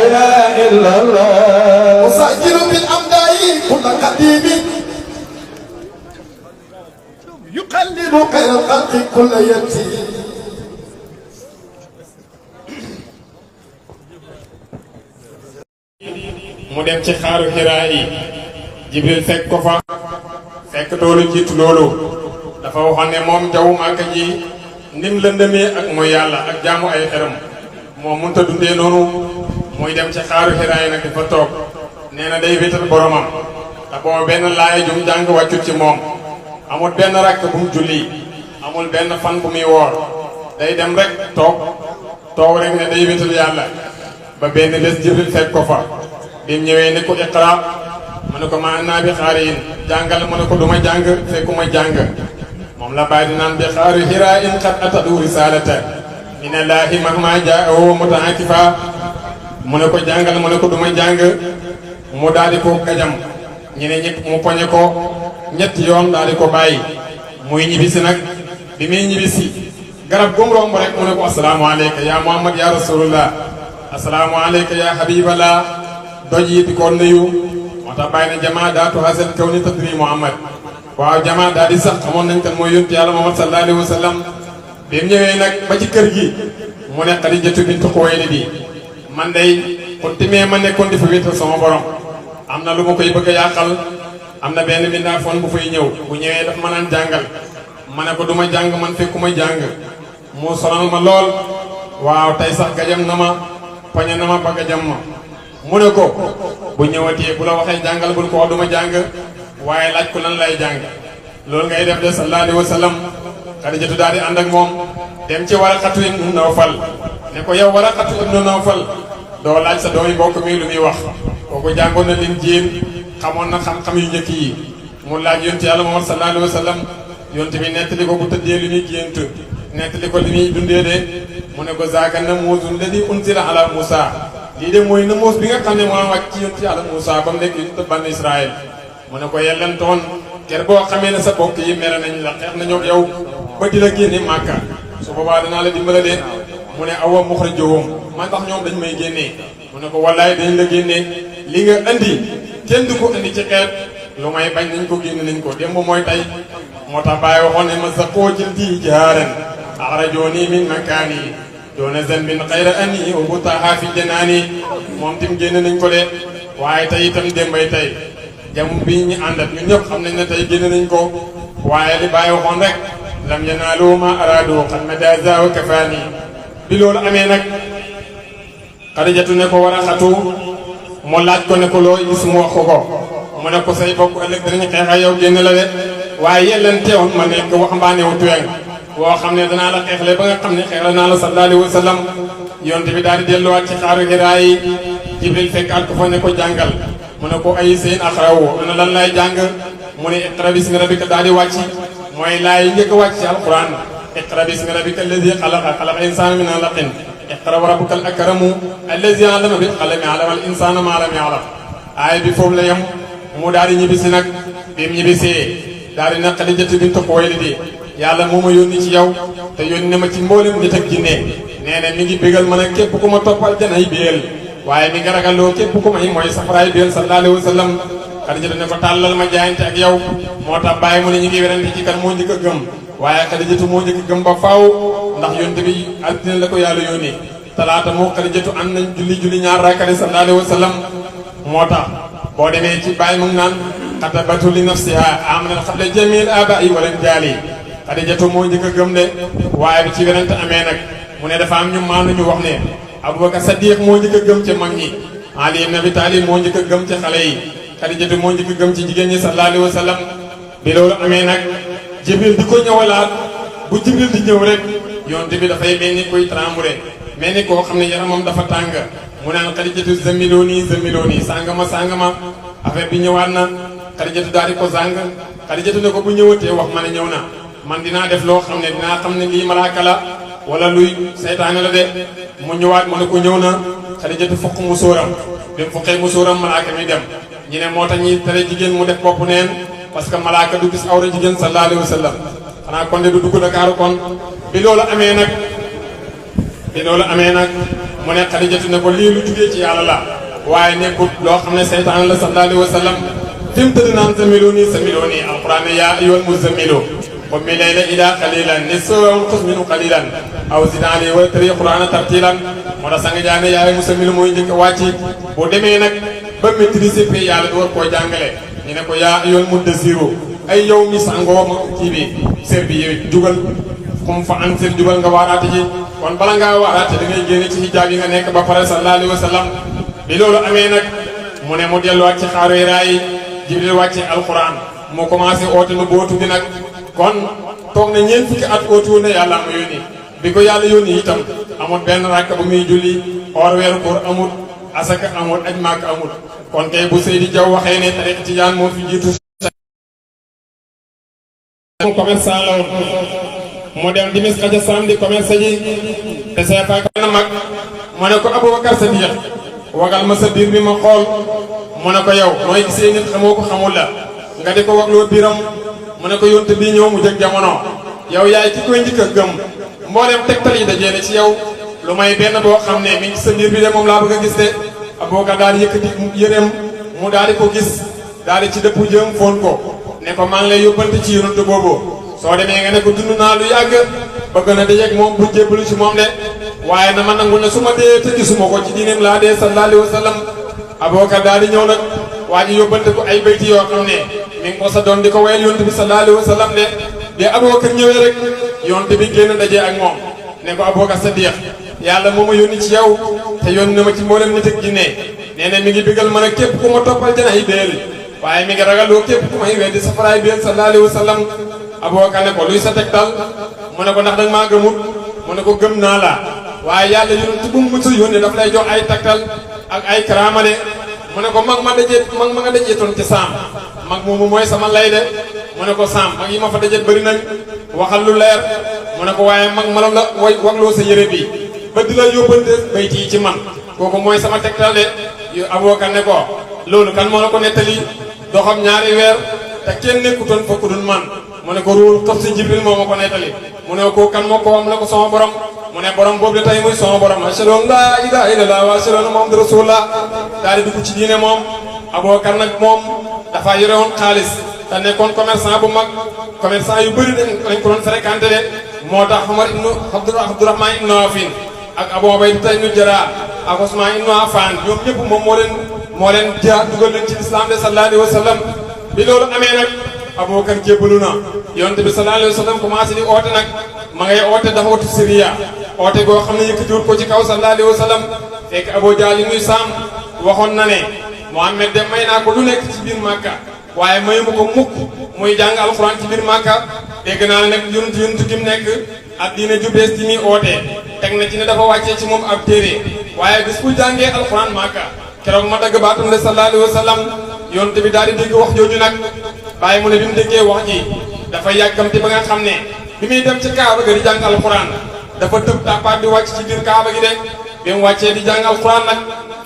إله إلا الله أسجل بالأمداء كل قديم يقلد خير الخلق كل يتيم mu dem ci xaaru Hiraa yi Jibril fekk ko fa fekk loolu jiitu loolu dafa waxoon ne moom jaww Màkka ji ndim lëndëmee ak mooy yàlla ak jaamu ay xeram moom mënut a dundee noonu muy dem ci xaaru Hiraa yi nag di fa toog nee na day wéetal boromam te booba benn laaya jum jàng wàccut ci moom amul benn rakk bu mu julli amul benn fan bu muy woor day dem rek toog rek ne day wéetal yàlla ba benn bés Jibril fekk ko fa bi mu ñëwee ne ko iqra mu ne ko maa naa bi xaari in jàngal mu ne ko du ma jàng fekkuma jàng moom la bàyyi di naan bi xaari Hiraa in qad atadu risalata minallaahi mahma jaahu mutaakifa mu ne ko jàngal mu ne ko du ma jàng mu daal di ko gajam ñu ne ñëpp mu poñe ko ñetti yoon daal di ko bàyyi muy ñibbisi nag bi muy ñibbisi garab gum romb rek mu ne ko asalaamu aleyka ya muhammad ya rasulullah asalaamu aleyka ya habiballah doj yi di ko nuyu moo tax bàyyi ne jamaa daatu hasel kaw ni tadri muhammad waaw jamaa daal di sax xamoon nañ kan mooy yonent yàlla muhammad sallallahu alayhi wa sallam bi mu ñëwee nag ba ci kër gi mu ne Xadijatu bintu Xuwaylid bi man day xuttimee ma nekkoon di fa wéetal sama borom am na lu ma koy bëgg a yàqal am na benn bindaafoon bu fay ñëw bu ñëwee daf ma naan jàngal ma ne ko du ma jàng man fekkuma jàng mu sonal ma lool waaw tey sax gajam na ma poñe na ma ba gajam ma mu ne ko bu ñëwatee bu la waxee jàngal bul ko wax du ma jàng waaye laaj ko lan lay jàng loolu ngay def de sallallahu alayhi wa sallam Xadijatu daal di ànd ak moom dem ci Waraqatu ibnu Nawfal ne ko yow Waraqatu ibnu Nawfal doo laaj sa doomi mbokk mi lu muy wax kooku jàngoon na Linjiil xamoon na xam-xam yu njëkk yi mu laaj yonent yàlla Muhammad sallallahu alayhi wa sallam yonent bi nettali ko bu tëddee li muy gént nettali ko li muy dundee de mu ne ko zaaka namuusun ladi unzila ala Muusa lii de mooy namuus bi nga xam ne moo wàcc ci yonent yàlla Muusa ba mu nekk yonent Bani Israël mu ne ko yellantoon ker boo xamee ne sa bokk yi mere nañ la xeex nañoo yow ba di la génne Màkka su boobaa danaa la dimbala de mu ne awa muxrijuhum man tax ñoom dañ may génnee mu ne ko wallaay dañ la génnee li nga andi kenn du ko andi ci xeet lu may bañ nañ ko génn nañ ko démb mooy tey moo tax bàyyi waxoon ne ma sa koo jildi jaaran axrajooni min makaani doona zanbin xayra ani ubutaha fi janaani moom tim génn nañ ko de waaye tey itam démbay tey jam bi ñu àndat ñun ñëpp xam nañ ne tey génn nañ ko waaye li bàyyi waxoon rek lam yanaalu ma araadu xad madaza wa kafaani bi loolu amee nag Xadijatu ne ko war a xatu mu laaj ko ne ko loo gis mu wax ko mu ne ko say bokk ëllëg danañ xeex ak yow génn la de waaye yelleen teewoon ma nekk waxambaane wu tuweng woo xam ne danaa la xeexle ba nga xam ne xeexle naa la sallallahu alayhi wa sallam yonte bi daal di delluwaat ci xaaru Hiraa yi Jibril fekkaat ko fa ne ko jàngal mu ne ko ay seen axrawu ana lan lay jàng mu ne iqra bismi rabbika daal di wàcc mooy laay njëkk a wàcc ci alquran iqra bismi rabbika alladi xalaqa insaana min alaqin iqra wa rabbuka al akramu alladi allama bil qalami allama al insaana ma lam ya'lam aay bi foofu la yem mu daal di ñibbisi nag bi mu ñibbisee daal di ne Xadijatu bintu Xuwaylid yàlla moo ma yónni ci yow te yónni na ma ci mboolem nit ak jinne nee na mi ngi bégal ma nag képp ku ma toppal janay béel waaye mi nga ragaloo képp ku may mooy safaraay béel sallallahu alayhi wa sallam Xadijatu ne ko tàllal ma jaayante ak yow moo tax bàyyi mu ne ñu ngi werante ci kan moo njëkk a gëm waaye Xadijatu moo njëkk a gëm ba faaw ndax yonte bi altine la ko yàlla yónni talaata moo Xadijatu am nañ julli ñaar rakkale sallallahu alayhi wa sallam moo tax boo demee ci bàyyi mu ngi naan xatabatu li nafsiha amanat qabla jamil abai wala jaali Xadijatu moo njëkk a gëm de waaye bi ci werante amee nag mu ne dafa am ñu maanu ñu wax ne Abubakar Sadiq moo njëkk a gëm ca mag ñi Ali ibn Abi Talib moo njëkk a gëm ca xale yi Xadijatu moo njëkk a gëm ci jigéen ñi sallallahu alayhi wa sallam bi loolu amee nag Jibril di ko ñëwalaat bu Jibril di ñëw rek yonte bi dafay mel ni koy tremble mel ni koo xam ne yaramam dafa tàng mu naan Xadijatu zammilooni sàngama affaire bi ñëwaat na Xadijatu daal di ko sàng Xadijatu ne ko bu ñëwatee wax ma ne ñëw na man dinaa def loo xam ne dinaa xam ne lii malaaka la wala luy seytaane la de mu ñëwaat mu ne ko ñëw na Xadijatu fukk mu sóoram bi mu fukkee mu sóoram malaaka mi dem ñu ne moo tax ñuy tere jigéen mu def bopp neen parce que malaaka du gis awra jigéen sallallahu alayhi wa sallam xanaa kon de du dugg Dakar kon bi loolu amee nag mu ne Xadijatu ne ko lii lu jugee ci yàlla la waaye nekkul loo xam ne seytaane la sallallahu alayhi wa sallam fi mu tëdd naan samilooni alquran ne yaa ayyuhal muzammilu qum layla illa qalilan nisfahu aw inqus minhu qalilan aw zid alayhi wa rattil qur'ana tartilan moo tax sang jaane yaay muzammilu mooy njëkk a wàcc boo demee nag ba maîtriser pe yàlla du war koo jàngale ñu ne ko yaa ayyuhal mudassiru ay yow mi sangoo ma kii bi sër bi yow jugal kum fa ansir jugal nga waaraate ji kon bala ngaa waaraate da ngay génne ci hijaab yi nga nekk ba pare sallallahu alayhi wa sallam bi loolu amee nag mu ne mu delluwaat ci xaaru Hiraa yi Jibril wàcce alquran mu commencé oote nu bootu bi nag kon toog na ñeent fukki at ootu ne yàlla ma yónni bi ko yàlla yónni itam amul benn rakk bu muy julli or weeru koor amul asaka amul aj màkk amul kon kay bu Seydi Jaw waxee ne tariqa tijaan moo fi jiitu commerçant la woon mu dem dimis xaja sam di commerce ji te seefaak na mag mu ne ko Abubakar Sadiq wagal ma sa biir bi ma xool mu ne ko yow nooy gisee nit xamoo ko xamul la nga di ko wagloo biiram mu ne ko yonte bii ñëw mu jëg jamono yow yaay ki koy njëkk a gëm mboolem tegtal yi dajee ne ci yow lu may benn boo xam ne mi ngi sa biir bi de moom laa bëgg a gis de Abubakar daal di yëkkati yëreem mu daal di ko gis daal di ci dëpp jëm foon ko ne ko maa ngi lay yóbbante ci yonent boobu soo demee nga ne ko dund naa lu yàgg bëgg na dajeeg moom bu jébbalu ci moom de waaye na ma nangu ne su ma dee te gisuma ko ci diineem laa dee sallallahu alayhi wa sallam Abubakar daal di ñëw nag waa ji yóbbante ko ay bayti yoo xam ne mi ngi ko sa doon di ko wayal yonent bi sallallahu alayhi wa sallam de Abubakar ñëwee rek yonent bi génn dajee ak moom ne ko Abubakar Sadiq yàlla moo ma yónni ci yow te yónni na ma ci mboolem nit ak jinne nee na mi ngi bigal ma ne képp ku ma toppal jana ay béel waaye mi ngi ragaloo képp ku may weddi safaraay béel sallallahu alayhi wa sallam Abubakar ne ko luy sa tegtal mu ne ko ndax danga maa gëmut mu ne ko gëm naa la waaye yàlla yonent bu mu mësa yónni daf lay jox ay tegtal ak ay karaama de mu ne ko mag ma nga dajeetoon ci saam mag moomu mooy sama lay de mu ne ko saam mag yi ma fa dajeet bëri nañ waxal lu leer mu ne ko waaye mag ma la wagloo sa yére bi ba di la yóbbante bayti yi ci man kooku mooy sama tegtal de Abubakar ne ko loolu kan moo la ko nettali doxam ñaari weer te kenn nekkutoon fa ku dul man mu ne ko ruul tof si Jibril moo ma ko nettali mu ne ko kan moo ko am la ko sama borom mu ne borom boobu de tey muy sama borom ashhadu an laa ilaaha illallah wa ashhadu anna muhammadan rasulullah daal di dugg ci diine moom Abubakar nag moom dafa yore woon xaalis te nekkoon commerçant bu mag commerçant yu bëri dañ ko doon fréquenté de moo tax Omar ibnu Abdurahman ibnu Awfin ak Abu Ubayda ibnu Jarrah ak Usmaan ibnu Affan ñoom ñëpp moom moo leen jaar dugal leen ci islam de sallallahu alayhi wa sallam bi loolu amee nag Abubakar jébbalu na yonent bi sallallahu alayhi wa sallam commencé di oote nag ma ngay oote dafa watu Siriya oote goo xam ne yëkkatiwul ko ci kaw sallallahu alayhi wa sallam fekk Abu Jahl muy Saam waxoon na ne Muhammad de may naa ko lu nekk ci biir Makka waaye mayu ma ko mukk muy jàng alxuraan ci biir Makka dégg naa ne nag yonent gi mu nekk ak diine ju bees ji muy oote teg na ci ne dafa wàccee ci moom ab téere waaye bis bu jàngee alxuraan Makka keroog ma dagg baatam de sallallahu alayhi wa sallam yonent bi daal di dégg wax jooju nag bàyyi mu ne bi mu déggee wax ji dafa yàggamti ba nga xam ne bi muy dem ci Kaaba ga di jàng alxuraan dafa tëb tàppaat di wàcc ci biir Kaaba gi de bi mu wàccee di jàng alxuraan nag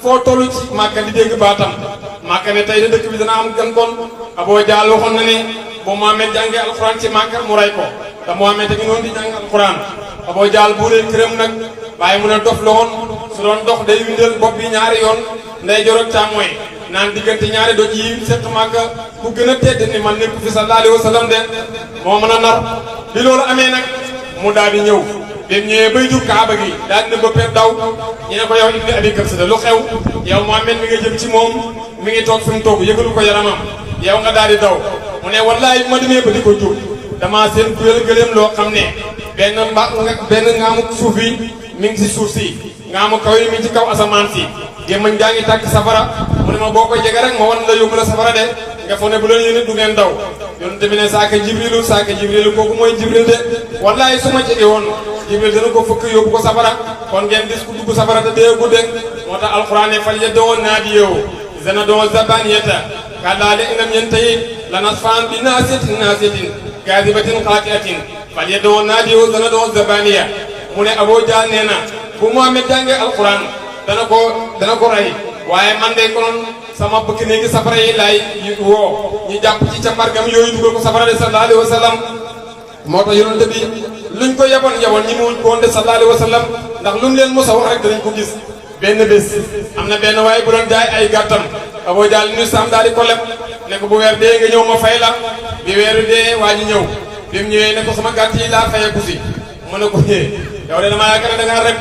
foo toll ci Makka di dégg baatam Makka ne tey de dëkk bi dana am gan kon Abu Jahl waxoon na ne bu Muhammad jàngee alxuraan ci Makka mu rey ko te Muhammad a ngi noonu di jàng alxuraan Abu Jahl buuree këram nag bàyyi mu ne dof la woon su doon dox day windeel bopp bi ñaari yoon nday jorog càmmooy naan diggante ñaari doj yi seq Makka ku gën a tedd ni man nekk fi sallallahu alayhi wa sallam de moo mën a nar bi loolu amee nag mu daal di ñëw dem ñëwee bay jub Kaaba gi daal di ne bëppee daw ñu ne ko yow Ibn Abi Kabsha lu xew yow Muhammad mi nga jëm ci moom mi ngi toog fi mu toog yëgalu ko yaramam yow nga daal di daw mu ne wallaay ma demee ba di ko jub damaa seen kuréel gëléem loo xam ne benn ngaamu suuf yi mi ngi si suuf si ngaamu kaw yi mi ngi ci kaw asamaan si gémmañ gaa ngi tàkk safara mu ne ma boo koy jege rek ma wan la yóbbu la safara de nga foog ne bu leen yéene du ngeen daw yonent bi ne saaka jibrilu kooku mooy jibril de wallaay su ma jege woon jibril dana ko fëkk yóbbu ko safara kon ngeen gis ku dugg safara te dee gudde moo tax alquran ne fal yad'u naadiyahu zanadoo zabaniyata kallaa in lam yantahi lanasfa'an bi naasiyatin kaadibatin xaati'atin fal yad'u naadiyahu zanadoo zabaniya mu ne Abu Jahl nee na bu Muhammad jàngee alquran dana ko rey waaye man de konoon sama bëkk néegi safara yi laay woo ñu jàpp ci ca mbargam yooyu dugal ko safara de sallallahu alayhi wa sallam moo tax yonent bi luñ ko yeboon ñi mu wuñ ko woon de sallallahu alayhi wa sallam ndax lu mu leen mos a wax rek danañ ko gis benn bés am na benn waaye bu doon jaay ay gàttam Abu Jahl ñu Saam daal di ko leb ne ko bu weer dee nga ñëw ma fay la bi weeru dee waa ji ñëw bi mu ñëwee ne ko sama gàtt yi laa fayeeku si mu ne ko yow de damaa yaakaar ne da ngaa rek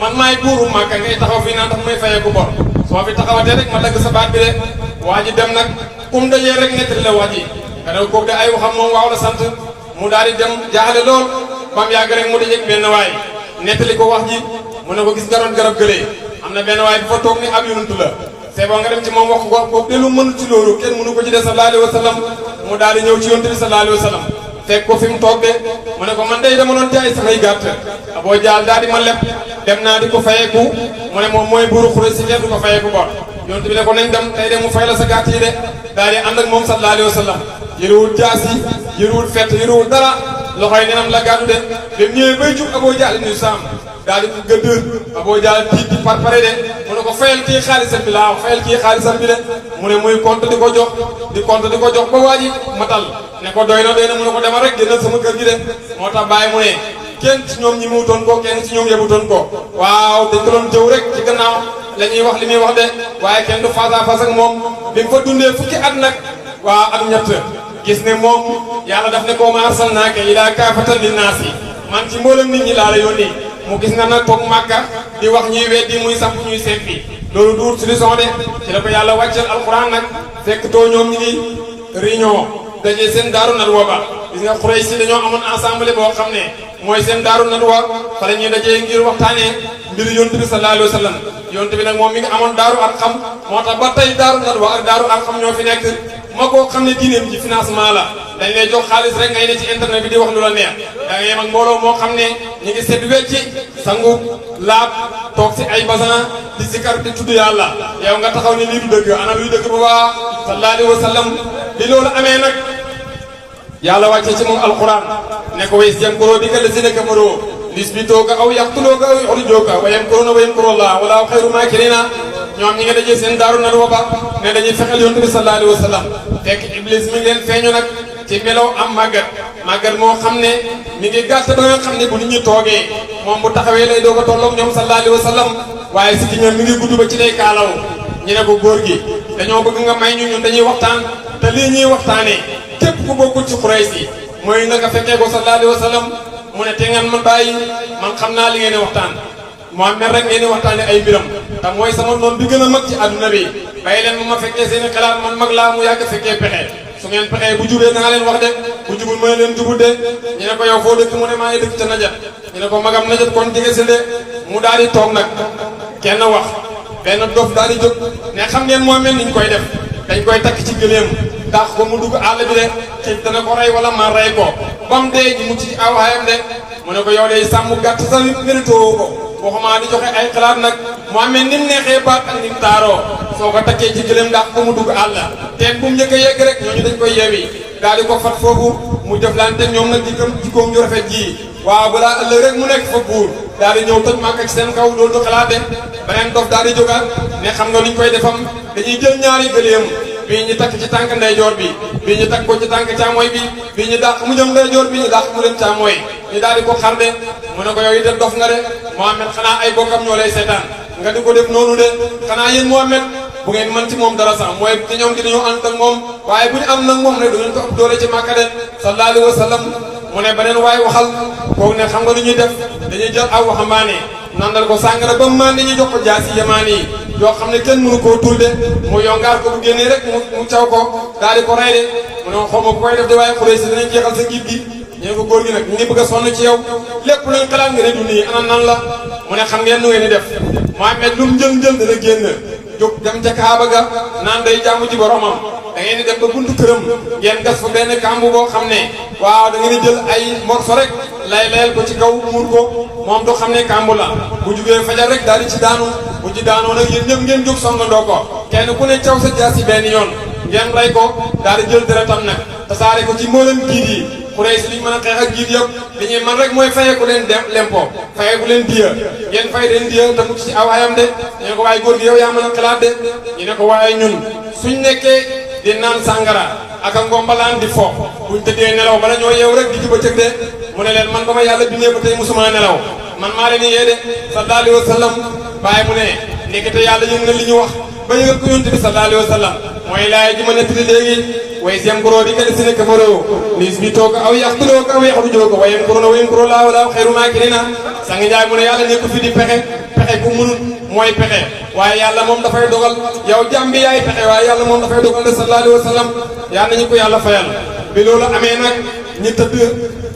man maay buuru Makka ngay taxaw fii naan tax may fayeeku bor soo fi taxawatee rek ma dagg sa baat bi de waa ji dem nag dajee rek nettali la waa ji nga kooku de ay waxam moom waaw la sant mu daal di dem jaaxle lool ba mu yàgg rek mu dajeeg benn waay nettali ko wax ji mu ne ko gis nga doon garab gëlee am na benn waay bu fa toog ni ab yonent la c'est bon nga dem ci moom wax ko kooku de lu mënul ci loolu kenn mënu ko ci de sallallahu alayhi wa sallam mu daal di ñëw ci yonent bi sallallahu alayhi wa sallam fekk ko fi mu toog de mu ne ko man day dama doon jaay samay gàtt Abu Jahl daal di ma leb dem naa di ko fayeeku mu ne moom mooy buuru Xuraysh si kenn du ko fayeeku bor yonent bi ne ko nañ dem tey de mu fay la sa gàtt yi de daal di ànd ak moom sallallahu alayhi wa sallam yëruwul jaas yi yëruwul fett yëruwul dara loxoy nenam la gàddu de bi mu ñëwee bay jub Abu Jahl ñu Saam daal di ko gëdd Abu Jahl tiit di parpare de mu ne ko fayal kii xaalisam bi laa fayal kii xaalisam bi de mu ne muy compte di ko jox ba waa ji matal ne ko doy na mu ne ko demal rek génnal sama kër gi de moo tax bàyyi mu ne kenn ci ñoom ñi mutoon ko kenn ci ñoom yebutoon ko waaw dañ ko doon jëw rek ci gannaaw la ñuy wax li muy wax de waaye kenn du face à face ak moom bi mu fa dundee fukki at nag waaw ak ñett gis ne moom yàlla daf ne ko ma arsalnaaka ilaa kaafatan linnaasi man ci mboolem nit ñi laa la yónni mu gis nga nag toog Makka di wax ñuy weddi muy samp ñuy seppi loolu duut solution de ci la ko yàlla wàcceel alquran nag fekk too ñoom ñi ngi réunion dajee seen daaru nadwa ba gis nga Quraysh si dañoo amoon assemblée boo xam ne mooy seen daaru nadwa fa la ñuy dajee ngir waxtaanee mbir yonent bi sallallahu alayhi wa sallam yonent bi nag moom mi ngi amoon daaru Arqam moo tax ba tey daaru nadwa ak daaru Arqam ñoo fi nekk ma koo xam ne diineem ji financement la dañ lay jox xaalis rek ngay ne ci internet bi di wax lu la neex da nga yem ak mbooloo moo xam ne ñu ngi set wecci sangu laab toog si ay basan di sikar di tudd yàlla yow nga taxaw ni lii du dëgg ana luy dëgg ba waa sallallahu alayhi wa sallam bi loolu amee nag yàlla wàcce ci moom alquran ne ko ways yamkuruu bika llaziina kafaruu lisbituuka aw yaqtuluuka aw yuxrijuuka wa yamkuruuna wa yamkuru llaah wallaahu xayru maakiriina ñoom ñi nga dajee seen daaru nadwa ba ne dañuy fexeel yonent bi sallallahu alayhi wa sallam fekk iblis mi ngi leen feeñu nag ci melow am màggat moo xam ne mi ngi gàtt ba nga xam ne bu nit ñi toogee moom bu taxawee lay doog a tolloog ñoom sallallahu alayhi wa sallam waaye si ñoom mi ngi gudd ba ci lay kaalaw ñu ne ko góor gi dañoo bëgg nga may ñu ñun dañuy waxtaan te lii ñuy waxtaanee képp ku bokkul ci Quraysh yi mooy na nga fekkee ko sallallahu alayhi wa sallam mu ne te ngeen man bàyyi man xam naa li ngeen di waxtaan Muhammad rek ngeen di waxtaane ay mbiram te mooy sama noon bi gën a mag ci àdduna bi bàyyi leen ma fekkee seen i xalaat man mag laa mu yàgg fekkee pexe su ngeen pexee bu jubee naa leen wax de bu jubul ma leen jubul de ñu ne ko yow foo dëkk mu ne maa ngi dëkk ca Najat ñu ne ko magam Najat kon jege si de mu daal di toog nag kenn wax benn dof daal di jóg ne xam ngeen Muhammad niñ koy def dañ koy takk ci gëléem daax ko mu dugg àll bi de xiif dana ko rey wala ma rey ko ba mu dee ji mu ci aw xayam de mu ne ko yow day sàmm gàtt sa méritoo ko waxumaa di joxe ay xalaat nag Muhammad ni mu neexee baat ak ni mu taaroo soo ko takkee ci gëléem daax ko mu dugg àll teen bu mu njëkk a yegg rek ñooñu dañ koy yeewi daal di ko fat foofu mu jëflante ñoom nag jikkoom ju rafet ji waaw balaa ëllëg rek mu nekk fa buur daal di ñëw toj Makka ci seen kaw loolu du xalaate beneen dof daal di jógaat ne xam nga luñ koy defam dañuy jël ñaari gëléem bii ñu takk ci tànk ndeyjoor bi bii ñu takk ko ci tànk càmmooy bi bii ñu dàq mu jëm ndeyjoor bi ñu dàq mu dem càmmooy ñu daal di ko xar de mu ne ko yow itam dof nga de Muhammad xanaa ay bokkam ñoo lay seetaan nga di ko def noonu de xanaa yéen Muhammad bu ngeen mën ci moom dara sax mooy ci ñoom dinañu ànd ak moom waaye bu ñu am nag moom ne du ngeen ko ëpp doole ci Makka de sallallahu alayhi wa sallam mu ne beneen waaye waxal kooku ne xam nga lu ñuy def dañuy jël aw waxambaane nandal ko sàngara ba mu maan dañuy jox ko jaasi yamaan yi yoo xam ne kenn mënu koo tuul de mu yongaar ko bu génnee rek mu caw ko daal di ko rey de mu ne xaw ma ku koy def de waaye xuree si dinañ jeexal sa ngiib gi ñu ne ko góor gi nag ñu ngi bëgg a sonn ci yow lépp luñ xalaat nga ne du nii ana nan la mu ne xam ngeen nu ngeen di def Muhammad lu mu jël dana génn jóg dem ca Kaaba ga naan day jaamu ci boromam da ngeen di dem ba buntu këram ngeen gas fa benn kàmbu boo xam ne waaw da ngeen di jël ay morso rek layal ko ci kaw muur ko moom du xam ne kàmbu la bu jugee fajar rek daal di ci daanu bu ci daanoo nag yéen ñëpp ngeen jóg songandoo ko kenn ku ne caw sa jaasi benn yoon ngeen rey ko daal di jël deretam nag tasaare ko ci mboolem giid yi Quraysh liñ mën a xeex ak giid yëpp li ñuy man rek mooy fayeeku leen dem lempo fayeeku leen diya ngeen fay leen diya te mucc ci aw ayam de ñu ne ko waaye góor gi yow yaa mën a xalaat de ñu ne ko waaye ñun suñ nekkee di naan sàngara ak a ngombalaan di fo buñ tëddee nelaw bala ñoo yeew rek di ci bëccëg de mu ne leen man ba ma yàlla bindee ba tey musuma nelaw man maa leen yee de sallallahu alayhi wa sallam bàyyi mu ne nekkite yàlla yëg na li ñu wax ba yëgal ko yonent bi sallallahu alayhi wa sallam mooy laay ji ma nettali léegi way yamkuroo bika llaziina kafaroo liyusbituuka aw yaqtuluuka aw yaxrujuuka wa yamkuruuna wa yamkuru llaahu wallaahu xayrul maakiriina sang Njaay mu ne yàlla nekk fi di pexe ku mënut mooy pexe waaye yàlla moom dafay dogal yow jàmm bi yaay pexe waaye yàlla moom dafay dogal de sallallahu alayhi wa sallam yal nañu ko yàlla fayal bi loolu amee nag ñi tëdd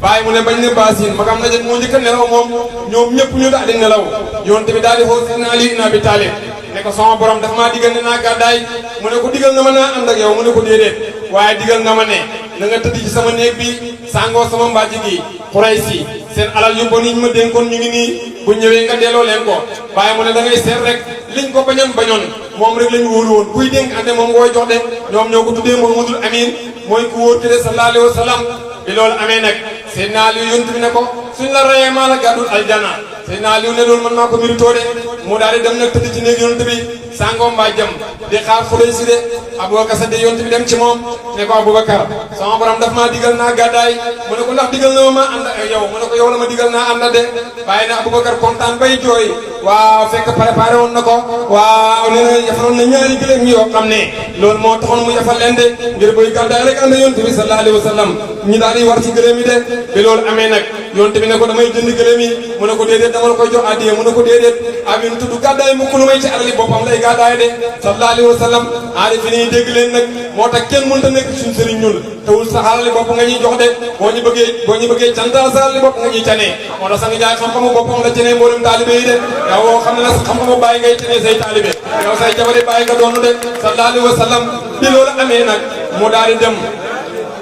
bàyyi mu ne bañ ne baasin magam Najat moo njëkk a nelaw moom ñoom ñëpp ñu daal di nelaw yonent bi daal di xool Seydina Ali ibn Abi Talib ne ko sama borom dafa maa digal ne naa gàddaay mu ne ko digal nga ma naa ànd ak yow mu ne ko déedéet waaye digal nga ma ne na nga tëdd ci sama néeg bi sàngoo sama mbàjj gi Quraysh si seen alal yu bon yi ñu ma dénkoon ñu ngi nii bu ñëwee nga delloo leen ko bàyyi mu ne da ngay seet rek liñ ko bañoon moom rek lañu wóolu woon kuy dénk ante moom ngooy jox de ñoom ñoo ko tuddee Muhammadul Amin mooy ku wóor ki de sallallahu alayhi wa sallam bi loolu amee nag Seydina Aliou yonent bi ne ko suñ la rayee maa la gàddul aljana Seydina Aliou ne loolu man maa ko méritoo de mu daal di dem nag tëdd ci néeg yonent bi sàngoo mbaa jëm di xaar Xuraysh si de Abubakar sa de yonent bi dem ci moom ne ko Abubakar sama borom daf maa digal naa gàddaay mu ne ko ndax digal na ma ànd ak yow mu ne ko yow la ma digal naa ànd de bàyyi na Abubakar kontaan bay jooy waaw fekk préparé woon na ko waaw nee na yafaloon na ñaari gëléem yoo xam ne loolu moo taxoon mu yafal leen de ngir boy gàddaay rek ànd yonent bi sallallahu alayhi wa sallam ñu daal di war ci gëléem yi de bi loolu amee nag yonent bi ne ko damay jënd gëléem yi mu ne ko déedéet dama la koy jox addiya mu ne ko déedéet amin tudd gàddaay mu ko lu may ci alali boppam lay gàddaay de sallallahu alayhi wa sallam aarifi nii dégg leen nag moo tax kenn mënut a nekk suñ sëriñ ñun tewul sa alali bopp nga ñuy jox de boo ñu bëggee cantal sa alali bopp nga ñuy canee moo tax sang jaay xam-xamu boppam la cenee mboolem taalibe yi de yow woo xam ne la xam-xamu bàyyi ngay cenee say taalibe yow say jabari bàyyi nga doonu de sallallahu alayhi wa sallam bi loolu amee nag mu daal di dem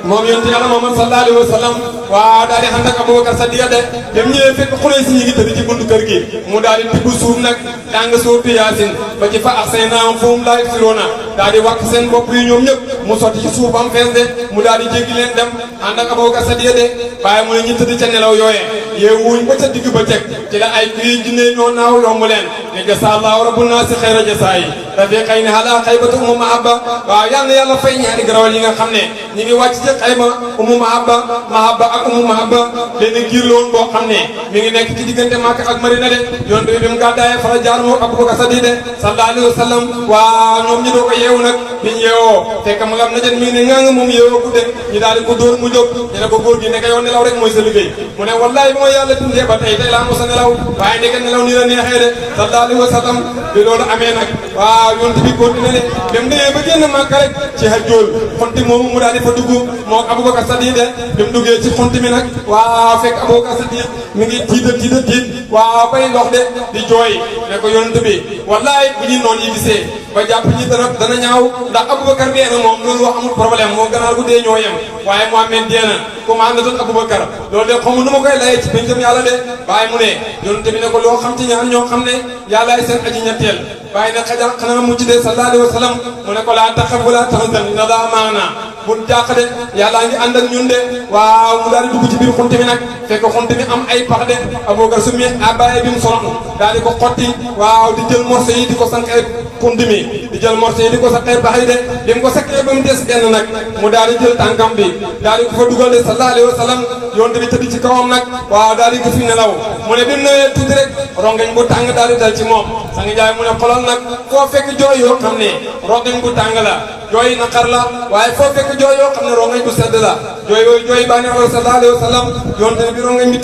moom yonent yàlla Muhammad sallallahu alayhi wa sallam waaw daal di ànd ak Abubakar Sadiq de dem ñëwee fekk Quraysh yi ngi tëdd ci buntu kër gi mu daal di tibb suuf nag jàng suurtu Yaasin ba ci fa ahsaynaahum fahum laa yubsiruuna daal di wàkk seen bopp yi ñoom ñëpp mu sotti ci suuf am fees de mu daal di jéggi leen dem ànd ak Abubakar Sadiq de bàyyi mu ne ñu tëdd ca nelaw yooyee yeewuñ ba ca digg ba teg ci la ay kuy jinne ñoo naaw yomb leen ne jasa allahu rabbul naasi xayra jasaayi rafiqayni ala xaybatu umu mahabba waaw yal na yàlla fay ñaari garawal yi nga xam ne ñi ngi wàcc ci xayma umu mahabba ak umu mahabba benn giir loon boo xam ne mi ngi nekk ci diggante Makka ak Madina de yoon bi bi mu gàddaayee fara jaar moo Abubakar Sadiq de sallallahu alayhi wa sallam waa ñoom ñi doo ko yeewu nag bi ñu yeewoo fekk ma ngam na jën mi ngi ne nga nga moom yeewoo gudde ñu daal di ko dóor mu jóg ñu ne ko góor gi nekk yow nelaw rek mooy sa liggéey mu ne wallahi ba ma yàlla bindee ba tey laa mos a nelaw waaye nekk nelaw nii la neexee de sallallahu alayhi wa sallam bi loolu amee nag waaw yonent bi continué ne dem demee ba génn Makka rek ci hajjool xonti moomu mu daal di fa dugg moo Abubakar Sadiq de bi mu duggee ci xonti mi nag waaw fekk Abubakar Sadiq mi ngi tiit waaw bay ndox de di jooy ne ko yonent bi wallahi bu ñu noon yi gisee ba jàpp ñi dana ñaaw ndax Abubakar dee na moom loolu wax amul problème moo ganaar gu dee ñoo yem waaye Muhammad dee na comme àndatul Abubakar loolu de xamu nu ma koy layee ci pencam yàlla de waaye mu ne yonent bi ne ko loo xam ci ñaar ñoo xam ne yàllaay seen aji ñetteel waaye nag xanaa mucc de sallallahu alayhi wa sallam mu ne ko laa taxaf wala tahzan inna Allaha ma'ana bul jàq de yàllaa ngi ànd ak ñun de waaw mu daal di dugg ci biir xunti mi nag fekk xunti mi am ay pax de Abubakar su mi abbaye bi mu soloon daal di ko xotti waaw di jël morceau yi di ko sànqee xunti mi di jël morceau yi di ko sànqee pax yi de bi mu ko sànqee ba mu des benn nag mu daal di jël tànkam bi daal di ko fa dugal de sallallahu alayhi wa sallam yonte bi tëdd ci kawam nag waaw daal di ko fi nelaw mu ne bi mu newee tuuti rek rongañ bu tàng daal di dal ci moom sangi jaay mu ne xolal nag foo fekk jooy yoo xam ne rongañ bu tàng la jooy naqar la waaye foo fekk jooy yoo xam ne rongañ bu sedd la jooy yooyu jooy bànneex la sallallahu alayhi wa sallam yonte bi rongañ bi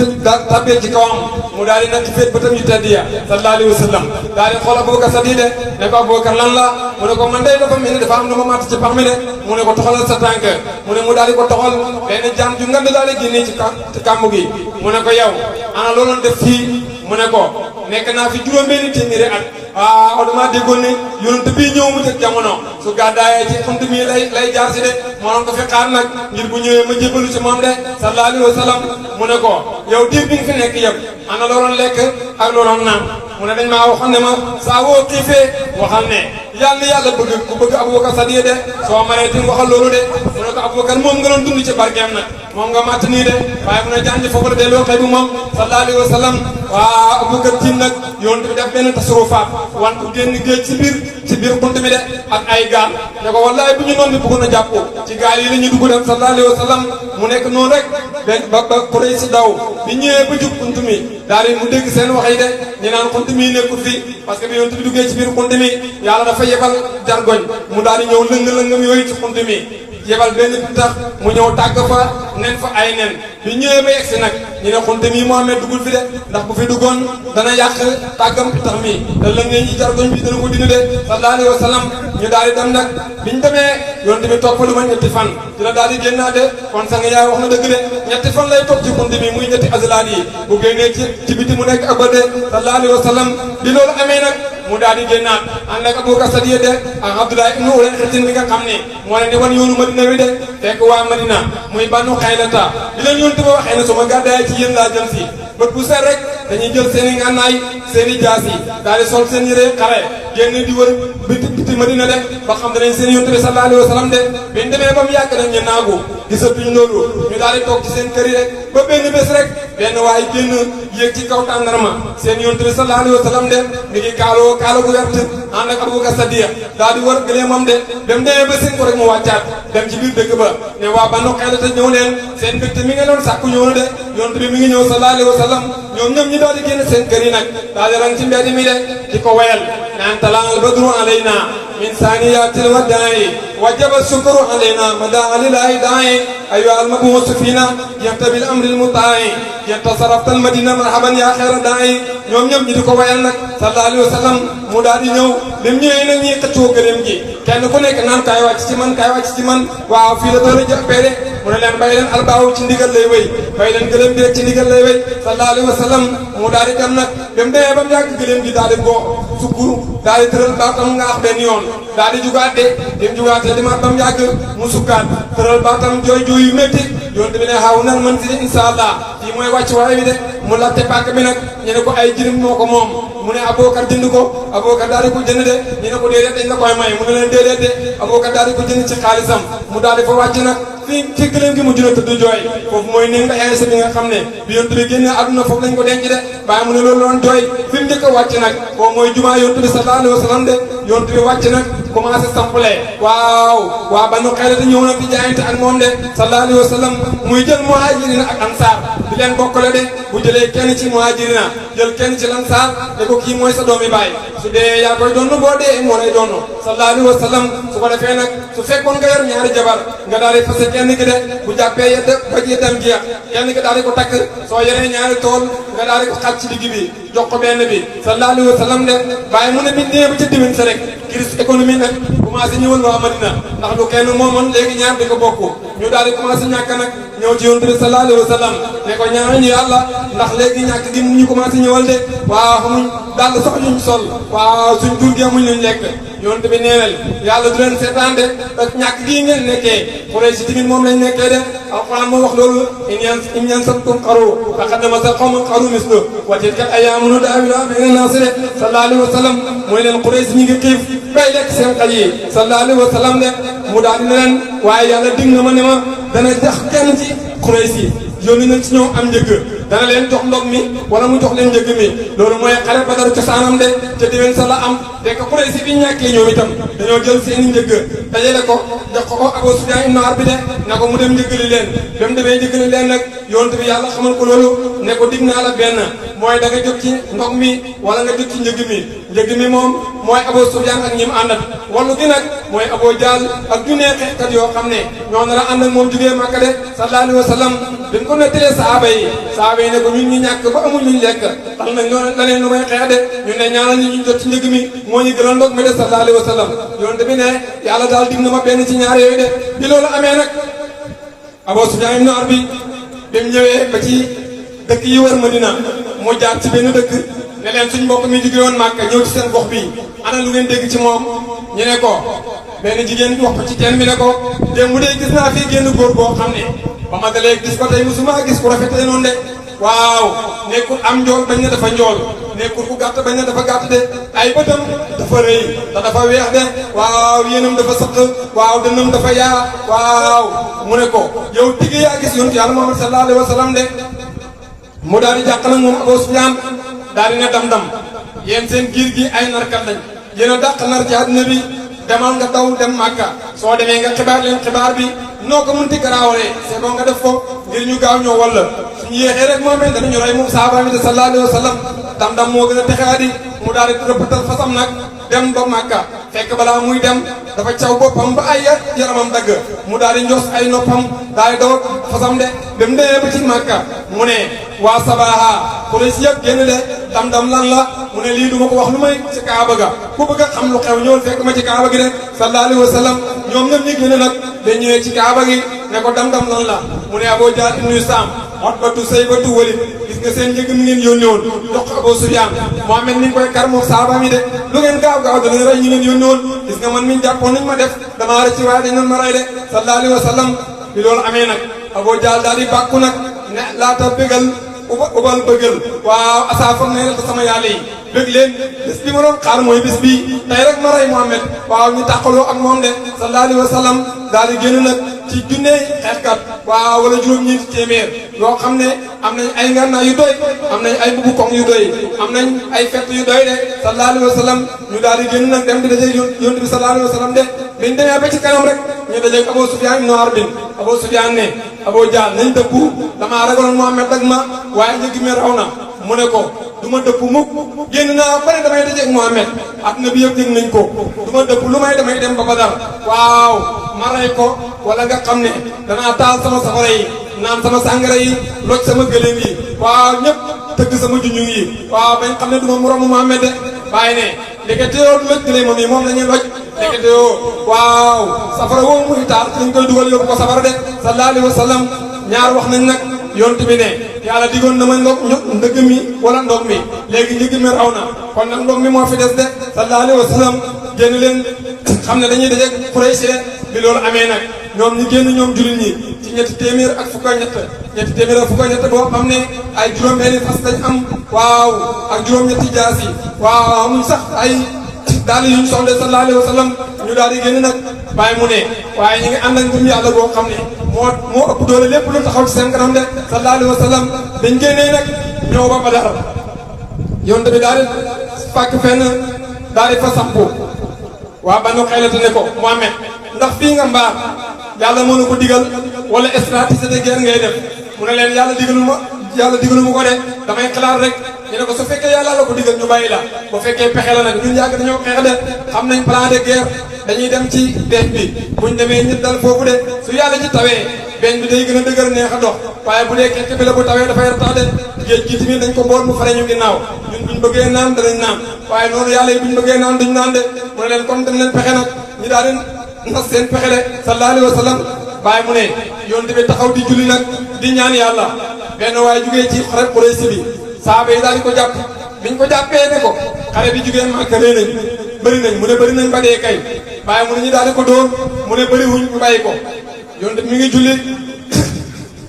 tabbee ci kawam mu daal di nag ci féet bëtam yu tedd ya sallallahu alayhi wa sallam daal di xool Abubakar Sadiq de ne ko Abubakar lan la mu ne ko man day dafa mel ni dafa am lu ma màtt ci pax mi de mu ne ko toxalal sa tànk mu ne mu daal di ko toxal benn jaan ju ngand daal di génnee ci kàmbu gi mu ne ko yow ana looloon def fii mu ne ko nekk naa fi juróom-benni téeméeri at waaw dama déggoon ne yonent bii ñëw mu jëkk jamono su gàddaayee ci xunt mi lay jaar si de moo doon ko fi xaar nag ngir bu ñëwee ma jébbalu ci moom de sallallahu alayhi wa sallam mu ne ko yow diir bi nga fi nekk yëpp ana looloon lekk ak looloon naan mu ne dañ maa waxoon ne ma saa woo xiifee waxal ne yàlla bëgg ku bëgg Abubakar Sadiq de soo maree tin waxal loolu de mu ne ko Abubakar moom nga doon dund ci barkeem nag moom nga màtt nii de waaye mu ne jànj foofu la delloo xëy bu moom sallallahu alayhi wa sallam waa Abubakar tin nag yonent bi def benn tasrufaat wan ko génn géej ci biir xunt mi de ak ay gaal ne ko wallahi bu ñu noon bi bëggoon a jàpp ci gaal yi la ñuy dugg dem sallallahu alayhi wa sallam mu nekk noonu rek benn ba Quraysh si daw bi ñëwee ba jub xunt mi daal di mu dégg seen wax yi de ñu naan xunt mi nekkul fi parce que bi yonent bi duggee ci biir xunt mi yàlla dafa yebal jargoñ mu daal di ñëw lëng-lëngam yooyu ci xunt mi yebal benn tax mu ñëw tàgg fa nen fa ay nen bi ñëwee ba yegsi nag ñu ne xunte mii Muhammad dugul fi de ndax bu fi duggoon dana yàq tàggam tax mi te lëngee ñi jargoñ bi dana ko dindi de sallallahu alayhi wa sallam ñu daal di dem nag biñ demee yonte bi toog fa lu ma ñetti fan ci la daal di génnaa de kon sang yaay wax na dëgg de ñetti fan lay toog ci xunte bi muy ñetti azlaat yi bu génnee ci biti mu nekk ak ba de sallallahu alayhi wa sallam bi loolu amee nag mu daal di génnaat ànd ak Abubakar Sadiq de ak Abdullah ibnu Urayqatin bi nga xam ne moo leen di wan yoonu Madina wi de fekk waa Madina muy Banu Xaylata bi leen yonte ba waxee ne su ma gàddaay ci yéen laa jëm si bët bu set rek dañuy jël seen i ngànnaay seen i jaas yi daal di sol seen yére xare génn di wër biti Madina de ba xam danañ seen yonte bi sallallahu alayhi wa sallam de biñ demee ba mu yàgg nag ñu naagu gisatuñ loolu ñu daal di toog ci seen kër yi rek ba benn bés rek benn waaye génn yéeg ci kaw tàndarma seen yonte bi sallallahu alayhi wa sallam de mi ngi kaala gu wert ànd ak Abubakar Sadiq daal di wër gëleemam de dem demee ba seen ko rek mu wàccaat dem ci biir dëkk ba ne waa Banu Xaylata ñëw leen seen mbégte mi nga doon sàkku ñëw na de yonte bi mi ngi ñëw sallallahu alayhi wa sallam ñoom ñoom ñi daal di génn seen kër yi nag daal di rang ci mbedd mi de di ko wayal naan talal badru alayna min saniyatil wadaa'i wajaba sukru alayna madaa lillahi daa'i أيها المبعوث فينا جئت بالأمر المطاع جئت صرفت المدينة مرحبا يا خير داعي ñoom ñëpp ñi di ko wayal nag sallallahu alayhi wa sallam mu daal di ñëw lim ñëwee nag ñuy xëccoo gëléem gi kenn ku nekk naan kaay wàcc ci man waaw fii la doon a jàppee de mu ne leen bay leen albaaw ci ndigal lay wéy bay leen gëléem gi rek ci ndigal lay wéy sallallahu alayhi wa sallam mu daal di dem nag dem demee ba mu yàgg gëléem gi daal di boo sukkuru daal di tëral baatam nga ax benn yoon daal di jugaat de dem jugaatee demaat ba mu yàgg mu sukkaat tëral baatam jooy yu métti yonte bi ne xaaw nan man si insha allah fii mooy wàcc waay bi de mu latte pàkk bi nag ñu ne ko ay jirim moo ko moom mu ne Abubakar jënd ko Abubakar daal di ko jënd de ñu ne ko déedéet dañ la koy may mu ne leen déedéet de Abubakar daal di ko jënd ci xaalisam mu daal di fa wàcc nag fi gëléem gi mu jula tëdd jooy foofu mooy néeg nga Aysa bi nga xam ne bi yonent bi génne àdduna foofu lañ ko denc de bàyyi mu ne loolu doon jooy fi mu njëkk a wàcc nag foofu mooy jumaa yonent bi sallallahu alayhi wa sallam de yonent bi wàcc nag commencé sampale waaw waa Banu Qaynuqa ñëw nag di jaayante ak moom de sallallahu alayhi wa sallam muy jël muhaajirina ak ansaar di leen bokkale de bu jëlee kenn ci muhaajirina jël kenn ci lansaar ne ko kii mooy sa doomi baay su dee yaa koy doon boo dee moo lay doon sallallahu alayhi wa sallam su ko defee nag su fekkoon nga yor ñaari jabar nga daal di fase kenn ki de bu jàppee yedd ba yeddam jeex kenn ki daal di ko takk soo yoree ñaari tool nga daal di ko xaj ci digg bi jox ko benn bi sallallahu alayhi wa sallam de bàyyi mu ne bi nee ba ca dimin sa rek crise économique nag commencé ñëwal waa Madina ndax du kenn moomoon léegi ñaar di ko bokk ñu daal di commencé ñàkk nag ñëw ci yonent bi sallallahu alayhi wa sallam ne ko ñaanal ñu yàlla ndax léegi ñàkk gi ñu commencé ñëwal de waaw xamuñ dàll sax ñu sol waaw suñ jur gi amuñ luñ lekk yonent bi neenal yàlla du leen seetaan de ak ñàkk gii ngeen nekkee Quraysh si tamit moom lañ nekkee de alquran moo wax loolu in yansarkum qaru faqad massa qawman qaru mislu wa tilka ayyaamu nudaawiluhaa bayna naasi de sallallahu alayhi wa sallam mooy leen Quraysh ñi ngi xiif bay lekk seen xaj yi sallallahu alayhi wa sallam de mu daal di ne leen waaye yàlla dig na ma ne ma dana jax kenn ci Quraysh yi yónni nañ ci ñoom am njëgg dana leen jox ndog mi wala mu jox leen njëgg mi loolu mooy xare Badar cosaanam de ca déwén sa la am te que Quraysh bi ñàkkee ñoom itam dañoo jël seeni njëgg dajale ko jox ko Abu Sufyaan ibn Harb de na ko mu dem njëggali leen ba mu demee njëggali leen nag yonent bi yàlla xamal ko loolu ne ko dig naa la benn mooy da nga jóg ci ndog mi wala nga jóg ci njëgg mi moom mooy Abu Sufyaan ak ñi mu àndat wallu gi nag mooy Abu Jahl ak junne xeexkat yoo xam ne ñoo nar a ànd ak moom jugee Makka de sallallahu alayhi wa sallam dañ ko nettalee saaba yi ne ko ñun ñu ñàkk ba amuñ luñ lekk tax na ñoo la leen lu may xeex de ñu ne ñaanal ñu jot ci njëg mi moo ñu gënal ndog mi de sallallahu alayhi wa sallam yonent bi ne yàlla daal dig na ma benn ci ñaar yooyu de bi loolu amee nag Abu Sufyaan ibn Harb bi mu ñëwee ba ci dëkk yi wër Madina mu jaar ci benn dëkk ne leen suñ mbokk mi jóge woon Màkka ñëw ci seen gox bi ana lu ngeen dégg ci moom ñu ne ko benn jigéen wax ko ci teen bi ne ko démb de gis naa fii génn góor boo xam ne ba ma dalee gis ko tey musuma gis ku rafetee noonu de waaw nekkul am njool bañ na dafa njool nekkul ku gàtt bañ na dafa gàtt de ay bëtam dafa rëy te dafa weex de waaw yéenam dafa sëq waaw dënnam dafa yaa waaw mu ne ko yow tigg yaa gis yonent yàlla Muhammad sallallahu alayhi wa sallam de mu daal di jàq nag moom Abu Sufyaan daal di ne dam-dam yéen seen giir gi ay narkat lañ yéen a dàq nar ci àdduna bi demal nga daw dem Màkka soo demee nga xibaar leen xibaar bi noo ko munti garaawalee c'est bon nga def ko ngir ñu gaaw ñoo walla suñu yéexee rek moom it danañu rey moom sahaaba mi de sallallahu alayhi wa sallam dam-dam moo gën a texaadi mu daal di rëppatal fasam nag dem ba Màkka fekk balaa muy dem dafa caw boppam ba ay yaramam dagg mu daal di njos ay noppam daal di daw fasam de ba mu demee ba ci Màkka mu ne waa Sabaha Quraysh yëpp génn de dam-dam lan la mu ne lii du ma ko wax lu may ci Kaaba ga ku bëgg a xam lu xew ñëwal fekk ma ci Kaaba gi de sallallahu alayhi wa sallam ñoom ñëpp ñu génn nag dañ ñëwee ci Kaaba gi ne ko dam-dam lan la mu ne Abu Jahl ibn Hishaam Utbatu Saybatu Walid gis nga seen njëg mi ngeen yónnee woon jox ko Abu Sufyaan Muhammad ni koy kar moom saaba mi de lu ngeen gaaw gaaw danañ rey ñu ngeen yónnee woon gis nga man mi jàppoon nañ ma def damaa rëcc waaye dañ ma rey de sallallahu alayhi wa sallam bi loolu amee nag Abu Jahl daal di bàkku nag ne laata bégal ubal bëggal waaw asaafam ne la sama yàlla yi bëgg leen bés bi ma doon xaar mooy bés bii tey rek ma rey Muhammad waaw ñu tàqaloo ak moom de sallallahu alayhi wa sallam daal di génn nag ci junne xeexkat waaw wala juróom-ñeenti téeméer yoo xam ne am nañ ay ngànnaay yu doy am nañ ay mbubu koŋ yu doy am nañ ay fett yu doy de sallallahu alayhi wa sallam ñu daal di génn nag dem di dajeeg yonent bi sallallahu alayhi wa sallam de biñ demee ba ci kanam rek ñu dajeeg Abu Sufyaan ibn Harb Abu Sufyaan ne Abu Jahl nañ dëppu damaa ragaloon Muhammad ak ma waaye njëg mi raw na mu ne ko du ma dëpp mukk génn naa ba ne damay dajeeg Muhammad adduna bi yëpp yëg nañ ko du ma dëpp lu may damay dem ba Badar waaw ma rey ko wala nga xam ne danaa taal sama safara yi naan sama sàngara yi loj sama gëléem yi waaw ñëpp tëgg sama junjung yi waaw bañ xam ne du ma moromu Muhammad de bàyyi ne ndekete yoo loj gëléemam yi moom la ñuy loj ndekete yoo waaw safara woowu muy taal dañ koy dugal yóbbu ko safara de sallallahu alayhi wa sallam ñaar wax nañ nag yonent bi ne yàlla digoon na ma ndëgg mi wala ndog mi léegi njëgg mi raw na kon nag ndog mi moo fi des de sallallahu alayhi wa sallam génn leen xam ne dañuy dajeeg Quraysh bi loolu amee nag ñoom ñu génn ñoom jullit ñi ci ñetti téeméer ak fukk ak ñett boo xam ne ay juróom-benni fas lañ am waaw ak juróom-ñetti jaasi waaw amuñ sax ay daal yuñ soxle sallallahu alayhi wa sallam ñu daal di génn nag bàyyi mu ne waaye ñu ngi ànd ak ngëm yàlla boo xam ne moo ëpp doole lépp lu taxaw ci seen kanam de sallallahu alayhi wa sallam dañ génnee nag ñëw ba Badar yonte bi daal di fàkk fenn daal di fa sampu waa Banu Xaylata ne ko Muhammad ndax fii nga mbaar yàlla mënu ko digal wala stratégie de guerre ngay def mu ne leen yàlla digalu ma ko de damay xalaat rek ñu ne ko su fekkee yàlla la ko digal ñu bàyyi la bu fekkee pexe la nag ñun yàgg dañoo xeex de xam nañ plan de guerre dañuy dem ci beeñ bi buñ demee ñit dal foofu de su yàlla ci tawee beeñ bi day gën a dëgër neex a dox waaye bu dee kekk bi la bu tawee dafay retardé géej gi tamit dañ ko bool mu fare ñu ginnaaw ñun buñ bëggee naan danañ naan waaye noonu yàlla yi buñ bëggee naan duñ naan de mu ne leen comme dem leen pexe nag ñu daal di nas seen pexe de sallallahu alayhi wa sallam bàyyi mu ne yonte bi taxaw di julli nag di ñaan yàlla benn waaye jugee ci xare Quraysh bi saaba yi daal di ko jàpp biñ ko jàppee ne ko xare bi jugee Màkka rëy nañ bëri nañ mu ne bëri nañ ba dee kay bàyyi mu ne ñu daal di ko dóor mu ne bëri wuñ ñu bàyyi ko yonte mi ngi julli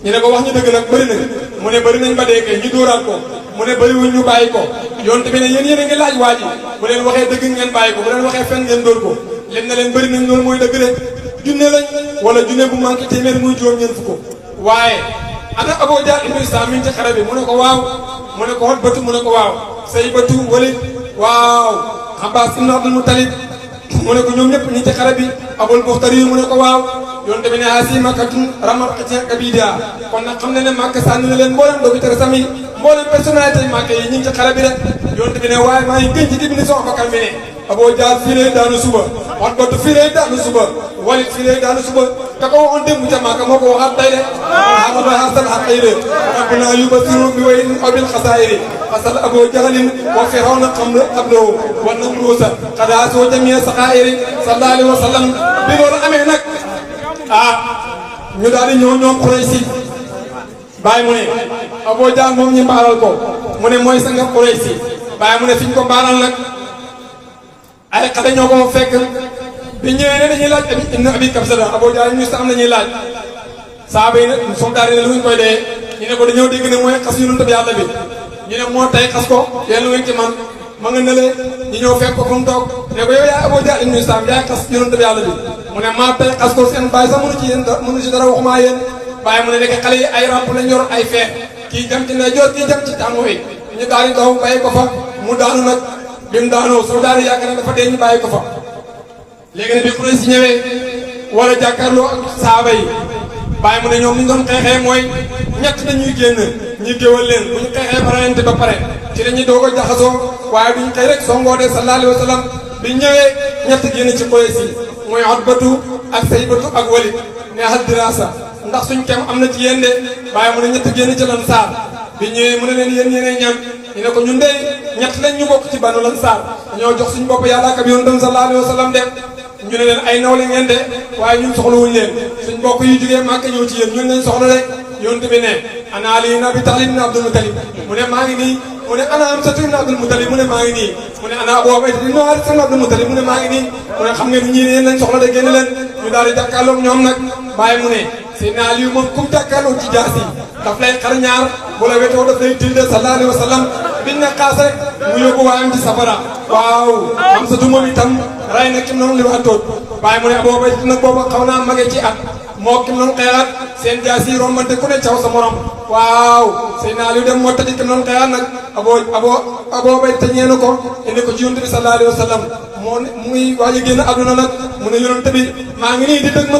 ñu ne ko wax ñu dëgg nag bëri nañ mu ne bëri nañ ba dee kay ñu dóoraat ko mu ne bëri wuñ ñu bàyyi ko yonte bi ne yéen a ngi laaj waa ji bu leen waxee dëgg ngeen bàyyi ko bu leen waxee fen ngeen dóor ko leen na leen bëri nañ loolu mooy dëgg de junne lañ wala junne bu manqué téeméer muy juróom ñeent fukk waaye ana Abu Jahl ibn Hishaam mi ngi ci xare bi mu ne ko waaw mu ne ko xot bëtu mu ne ko waaw say bëtu Walid waaw Abbaas ibn Abdul Muttalib mu ne ko ñoom ñëpp ñi ci xare bi Abul Buxtari mu ne ko waaw yonte bi ne asi makkatun ramat kabidia kon nag xam ne ne Makka sànni na leen mboolem doogi tere sami mboolem personnalité yi Makka yi ñu ngi ci xare bi de yonte bi ne waaye maa ngi gën ci définition Abubakar mi ne Abu Jahl fii lay daanu suba xot bëtu fii lay daanu suba Walid fii lay daanu suba te ko waxoon démb ca Makka moo ko waxaat tey de amaba hasal xaqayre rabbuna yubasiru bi wayn abil xasaayiri xasal Abu Jahlin wa firawna qablahu wa namruusa xadaasoo jamia saxaayiri sallallahu alayhi wa sallam bi loolu amee nag ñu daal di ñëw ñoom Quraysh bàyyi mu ne Abu Jahl moom ñu mbaaral ko mu ne mooy sanga Quraysh bàyyi mu ne fi ñu ko mbaaral nag ay xale ñoo ko fekk bi ñëwee ne dañuy laaj ibn Abi Kabsada Abu Jahl ñu sa am nañuy laaj saaba yi nag soldaar yi ne lu ñu koy dee ñu ne ko dañoo dégg ne mooy xas yonent bi yàlla bi ñu ne moo tey xas ko yéen lu ngeen ci man ma nga nële ñu ñëw fekk ko fu mu toog ne ko yow yaay Abu Jahl ibn Hishaam yaay xas yonent bi yàlla bi mu ne maa tey xas ko seen bàyyi sax mënu ci dara waxumaa yéen bàyyi mu ne nekk xale yi ay ramp lañ yor ay feet kii jëm ci ndeyjoor kii jëm ci tàngoor yi ñu daal di daw bàyyi ko fa mu daanu nag bi mu daanoo soldaar yi yaakaar ne dafa dee ñu bàyyi ko fa léegi nag bi Quraysh si ñëwee war a jàkkaarloo ak saaba yi bàyyi mu ne ñoom ni ñu doon xeexee mooy ñett dañuy génn ñu géwal leen bu ñu xeexee ba rayante ba pare ci la ñuy doog a jaxasoo waaye duñ xëy rek songoo de sallallahu alayhi wa sallam bi ñëwee ñett génn ci Quraysh yi mooy Utbatu ak Saybatu ak Walid ne hal dirasa ndax suñ kem am na ci yéen de bàyyi mu ne ñett génn ci Lansaar bi ñëwee mu ne leen yéen ñeneen ñan ñu ne ko ñun de ñett lañ ñu bokk ci Banu Lansaar dañoo jox suñ bopp yàlla ak yonentam sallallahu alayhi wa sallam de ñu ne leen ay nawle ngeen de waaye ñun soxlawuñ leen suñ mbokk yu jugee Màkka ñëw ci yéen ñun lañ soxla rek yonent bi ne ana Ali ibn Abi Talib ibn Abdul Muttalib mu ne maa ngi nii mu ne ana Hamsatu ibn Abdul Muttalib mu ne maa ngi nii mu ne ana Abu Ubayda ibn Haaris ibn Abdul Muttalib mu ne maa ngi nii mu ne xam ngeen ñii yéen lañ soxla de génn leen ñu daal di jàkkaarloog ñoom nag bàyyi mu ne Seydina Aliyu moom kum jàkkaarloog ci jaas yi daf lay xar ñaar bu la wetoo daf lay tilde sallallahu alayhi wa sallam biñ ne xaas rek mu yóbbu waayam ci safara waaw Hamsatu moom itam ray na kim noonu li waa toot bàyyi mu ne Abu Ubayda nag booba xaw naa mage ci at moo kim noonu xeexaat seen jaas yi rombante ku ne caw sa morom waaw Seydina Aliyu dem moo tëddi kim noonu xeexaat nag Abu Ubayda te ñeenu ko indi ko ci yonent bi sallallahu alayhi wa sallam moo muy waaj a génn àdduna nag mu ne yonent bi maa ngi nii di dëgg ma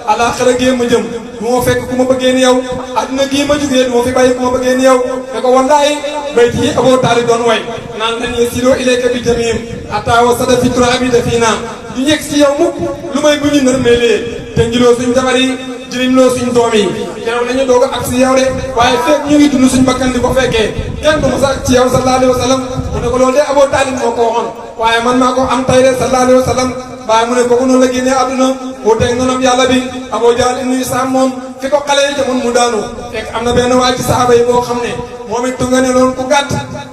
alaxira gii ma jëm du ma fekk ku ma bëggee ni yow àdduna gii ma jugee du ma fi bàyyi ku ma bëggee ni yow ne ko wallaahi bayt yi Abu Taalib doon way naan lan yasiloo ilayka bi jamiim hatta wasada fi turaabi dafiina du ñegg si yow mukk lu may bu ñu nërmeelee te njiloo suñ jabar yi jëriñ loo suñ doom yi keroog la ñu doog a ak si yow de waaye fekk ñu ngi dund suñ bakkan di ko fekkee kenn du mos a ci yow sallallahu alayhi wa sallam mu ne ko loolu de Abu Taalib moo ko waxoon waaye man maa ko am tay de sallallahu alayhi wa sallam waaye mu ne kooku noonu la génnee àdduna wuuteeg noonu yàlla bi Abu Jahl ibn Hishaam moom fi ko xale yi jamono mu daanu fekk am na benn waay ci saaba yi boo xam ne moom it tunga ne loolu ku gàtt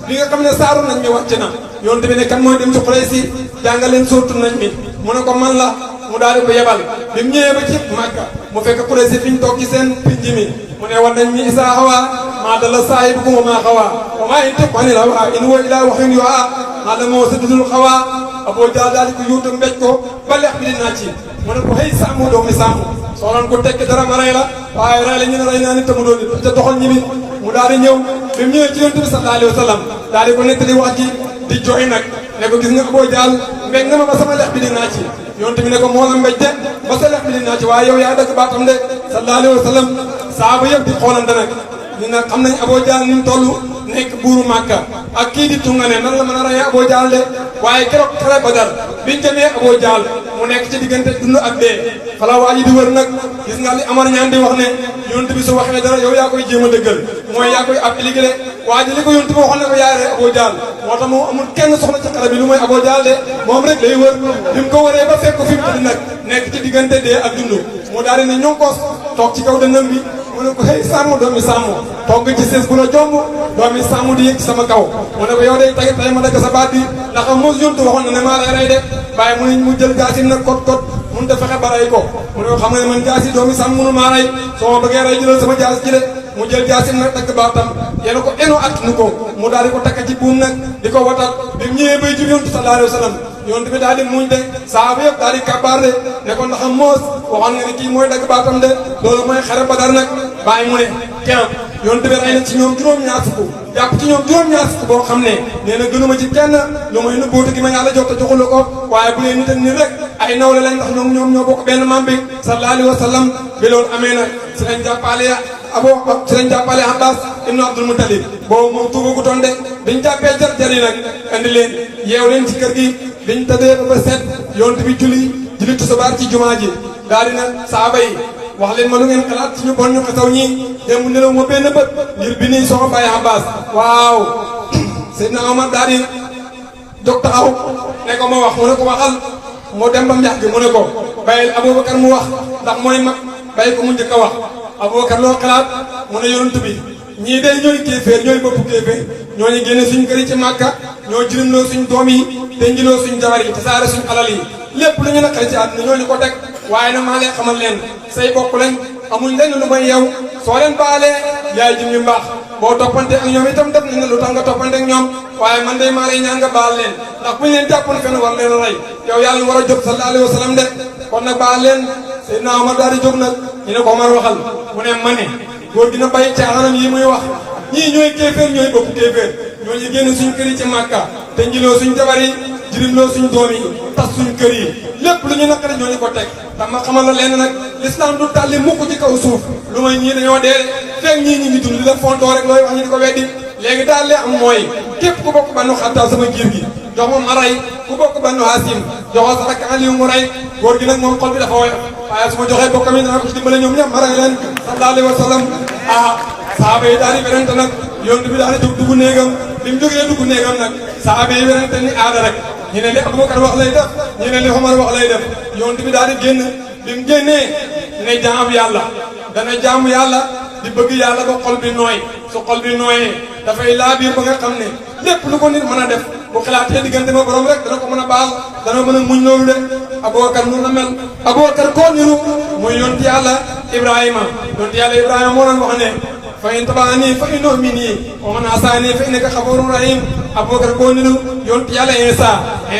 li nga xam ne saaru nañ mi wàcc na yonent bi ne kan mooy dem ci Quraysh si jàngal leen sóortu nañ mi mu ne ko man la mu daal di ko yebal bi mu ñëwee ba ci Màkka mu fekk Quraysh fi ñu toog ci seen pinc mi mu ne war nañ mi isaa xawaa maa dalla saahibukum wa maa xawaa wa maa yantiqu anil hawaa in huwa illaa wahyun yuuhaa allamahu shadiidul quwaa Abu Jahl daal di ko yuutu mbéj ko ba lex bi di naaj ci mu ne ko hey Saamu doomi Saamu soo doon ko tekki dara ma rey la waaye rey la ñu ne rey naa ni te mu doon it te doxal ñibbi mu daal di ñëw bi mu ñëwee ci yonent bi sallallahu alayhi wa sallam daal di ko nettali wax ji di jooy nag ne ko gis nga Abu Jahl mbéj na ma ba sama lex bi di naaj ci yonent bi ne ko moo la mbéj de ba sa lex bi di naaj ci waaye yow yaa dëgg baatam de sallallahu alayhi wa sallam saaba yëpp di xoolante nag ñu nag xam nañ Abu Jahl ni mu toll nekk buuru Màkka ak kii di tungane nan la mën a rey Abu Jahl de waaye keroog xare Badar biñ demee Abu Jahl mu nekk ci diggante dund ak dee fala waa ji di wër nag gis nga li Amar ñaan di wax ne yonent bi su waxee dara yow yaa koy jéem a dëggal mooy yaa koy appliqué de waa ji li ko yonent bi waxoon ne ko yaa rey Abu Jahl moo tax moom amul kenn soxla ci xare bi lu mooy Abu Jahl de moom rek lay wër bi mu ko wëree ba fekk ko fi mu tëdd nag nekk ci diggante dee ak dund mu daal di ne ñonkos toog ci kaw dënnam bi mu ne ko hey Saamu doomi Saamu toog ci sees bu la jomb doomi Saamu di yëg ci sama kaw mu ne ko yow day tay ma dagg sa baat bi ndax mos yontu waxoon na ne maa lay rey de bàyyi mu ne mu jël jaasim nag kot mun te fexe ba rey ko mu ne ko xam nga ne man jaasi doomi Saamu mënu maa rey soo ma bëggee rey jëlal sama jaas ji de mu jël jaasim nag dagg baatam yéena ko eno at nu ko mu daal di ko takk ci buum nag di ko watal bi mu ñëwee bay jub yontu sallallahu alayhi wa sallam yontu bi daal di muñ de saaba yëpp daal di kabaar de ne ko ndax moos waxoon nga ne kii mooy dagg baatam de loolu mooy xare Badar nag bàyyi mu ne keroog yontu bi rey na ci ñoom juróom-ñaar fukk jàpp ci ñoom juróom-ñaar fukk boo xam ne nee na gënuma ci kenn lu muy nubbootu gi ma yàlla jox te joxula ko waaye bu leen nit ak nit rek ay nawle lañ ndax ñoom ñoo bokk benn maam bi sallallahu alayhi wa sallam bi loolu amee nag si lañ jàppale Abbas ibnu Abdul Muttalib boobu moom tuubagu toon de biñ jàppee jar yi nag andi leen yeew leen ci kër gi biñ tëddee ba set yontu bi julli tusubaar ci jumaa ji daal di nag saaba yi wax leen ma lu ngeen xalaat ci ñu bon ñu xasaw ñii démb nelaw ma benn bët ngir bi nii soo bàyyi Abbas waaw Seydina Omar daal di jóg taxaw ne ko ma wax mu ne ko waxal moo dem ba mu yàgg mu ne ko bàyyil Aboubacar mu wax ndax mooy mag bàyyi ko mu njëkk a wax Aboubacar loo xalaat mu ne yonent bi ñii de ñooy kéeféer ñooy bopp kéeféer ñooñu génne suñ kër yi ci Màkka ñoo jirimloo suñ doom yi te njiloo suñ jabar yi te saare suñ alal yi lépp lu ñu naqari ci àdduna ñooñu ko teg waaye nag maa leen xamal leen say bokk lañ amuñ lenn lu may yow soo leen baalee yaay jëm ñu mbaax boo toppante ak ñoom itam def nañ ne lu tax nga toppante ak ñoom waaye man day maa lay ñaan nga baal leen ndax buñ leen jàppoon fenn war leen a rey yow yàlla war a jóg sallallahu alayhi wa sallam de kon nag baal leen Seydina Omar daal di jóg nag ñu ne ko Omar waxal mu ne ma ne góor gi na bàyyi caaxaanam yi muy wax ñii ñooy kéeféer ñooy bopp kéeféer ñooñu génn suñ kër yi ci Màkka te njiloo suñ jabar yi jirimloo suñ doom yi tas suñ kër yi lépp lu ñu naqari ñooñu ko teg ndax ma xamal la leen nag l'islam du tàlli mukk ci kaw suuf lu may ñii dañoo dee feeg ñii ñi ngi dund li la fontoo rek looy wax ñu di ko weddi léegi daal li am mooy képp ku bokk Banu Xattaab sama giir gi jox ma ray ku bokk Banu Haasim joxoo sa rakk Aliyu mu ray góor gi nag moom xol bi dafa woyof waaye su ma joxee bokkam yi danaa ko ci dimbale ñoom ñëpp ma ray leen sallallahu alayhi wa sallam saaba yi daal di werante nag yonent bi daal di jóg dugg néegam bi mu jógee dugg néegam nag saaba yi werante ni aada rek ñu ne li Abubakar wax lay def ñu ne li Omar wax lay def yonent bi daal di génn bi mu génnee ne jaam yàlla dana jaamu yàlla di bëgg yàlla ba xol bi nooy su xol bi nooyee dafay laa biir ba nga xam ne lépp lu ko nit mën a def bu xalaatee diggante ma borom rek dana ko mën a baal dana mën a muñ loolu de Abubakar noonu la mel Abubakar koo niru muy yonent yàlla Ibrahima yonent yàlla Ibrahima moo doon wax ne fa in tabaani fa innoo minni wa man asaani fa innaka xafuurun rahim Abubakar koo niru yonent yàlla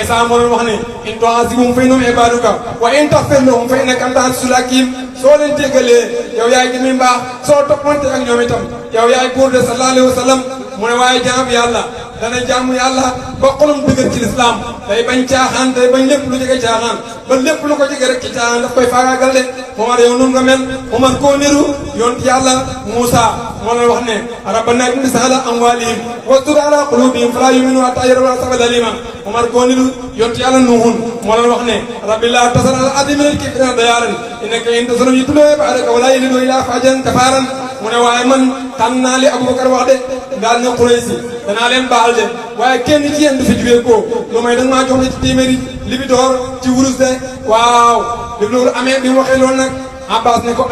Isa moo doon wax ne in tu'azzibhum fa innahum ibaaduka wa in taghfir lahum fa innaka anta al-azizul hakiim soo leen jéggalee yow yaay gi mi mbaax soo toppante ak ñoom itam yow yaay buur de sallallahu alayhi wa sallam mu ne waaye jaam yàlla dana jaamu yàlla ba xolam dëgër ci lislaam day bañ caaxaan day bañ lépp lu jege caaxaan ba lépp lu ko jege rek ci caaxaan daf koy faagaagal de Omar yow noonu nga mel Omar koo niru yonent yàlla Muusa moo la wax ne rabbana ighfir ala amwalihim wastur ala qulubihim fala yu'minu hatta yarawna al-azaba al-alima Omar koo niru yonent yàlla Nuhun moo la wax ne rabbi la tasar al ardi min al-kafirina dayaaran innaka in tasarhum yudillu ibadaka wa la yalidu illa fajiran kafaran mu ne waaye man tànn naa li Abubakar wax de daal ne Quraysi danaa leen baal de waaye kenn ci yéen du fi jugee ko lu may danga maa jox ne ci téeméeri libidoor ci wurus de waaw bi loolu amee bi mu waxee loolu nag Abbas ne ko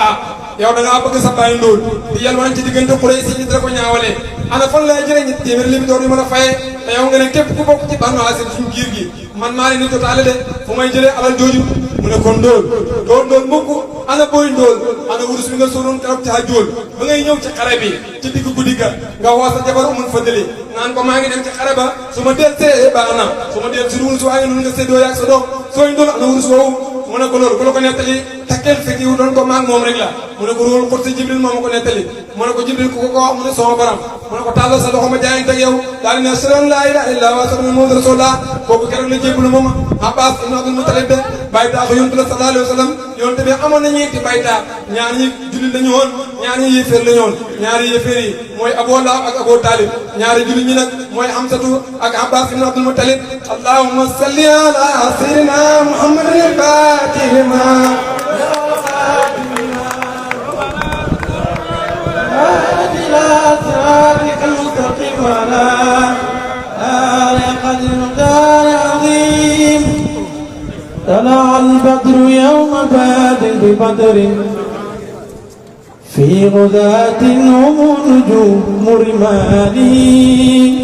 yow da ngaa bëgg sa bàyyi ndóol di yalwaan ci diggante Quraysi ñi dara ko ñaawalee ana fan lay jëlee ñetti téeméeri libidoor yu mën a fayee te yow nga ne képp ku bokk ci Banu Haasim suñu giir gi man maa leen di jotaale de fu may jëlee alal jooju mu ne kon ndóol mukk ana booy ndóol ana wurus bi nga soloon keroog ci hajjool ba ngay ñëw ci xare bi ci digg guddi ga nga woo sa jabar Umul Fadli naan ko maa ngi dem ci xare ba su ma del see baax na su ma del si wurus waa ngi noonu nga séddoo yaag sa doom sooy ndóol ana wurus woowu mu ne ko loolu ku la ko nettali takkeel fekk yu doon ko maag moom rek la mu ne ko ruul xursi Jibril moom ma ko nettali mu ne ko Jibril ku ko wax mu ne sama borom mu ne ko tàllal sa loxo ma jaayante ak yow daal di ne ashhadu an laa ilaaha illallaah wa ashhadu anna Muhammadan rasuulullaah kooku keroog la jébbalu moom Abbas ibn Abdul Muttalib de bàyyi taaxu yonent la sallallaahu alayhi wa sallam yonent bi amoon na ñeenti bàyyi taax ñaar ñi jullit la ñu woon ñaar ñi yéeféer la ñu woon ñaari yéeféer yi mooy Abu Lahab ak Abu Talib ñaari jullit ñi nag mooy Hamsatu ak Abbas ibn Abdul Muttalib allahumma salli ala sayyidina Muhammadin al-Fatih lima صراطك المستقيم وعلى آله قدر المقدار العظيم طلع البدر يوم بدر ببدر في غزاة هم نجوم رمالي